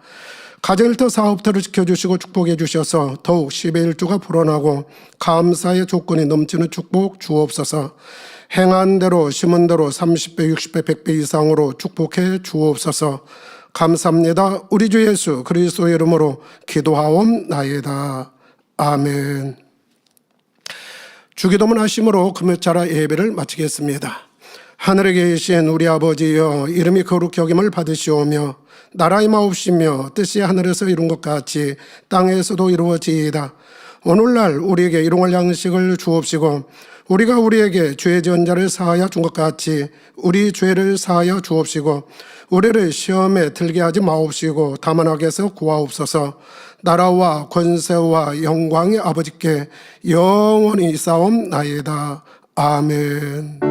Speaker 1: 가정일터 사업터를 지켜주시고 축복해 주셔서 더욱 10의 1조가 불어나고 감사의 조건이 넘치는 축복 주옵소서. 행한 대로 심은 대로 30배, 60배, 100배 이상으로 축복해 주옵소서. 감사합니다. 우리 주 예수 그리스도의 이름으로 기도하옵나이다. 아멘. 주기도문 하심으로 금요차라 예배를 마치겠습니다. 하늘에 계신 우리 아버지여, 이름이 거룩히 여김을 받으시오며 나라의 마옵시며 뜻이 하늘에서 이룬 것 같이 땅에서도 이루어지이다. 오늘날 우리에게 일용할 양식을 주옵시고 우리가 우리에게 죄 지은 자를 사하여 준 것 같이 우리 죄를 사하여 주옵시고 우리를 시험에 들게 하지 마옵시고 다만 악에서 구하옵소서. 나라와 권세와 영광의 아버지께 영원히 싸움나이다. 아멘.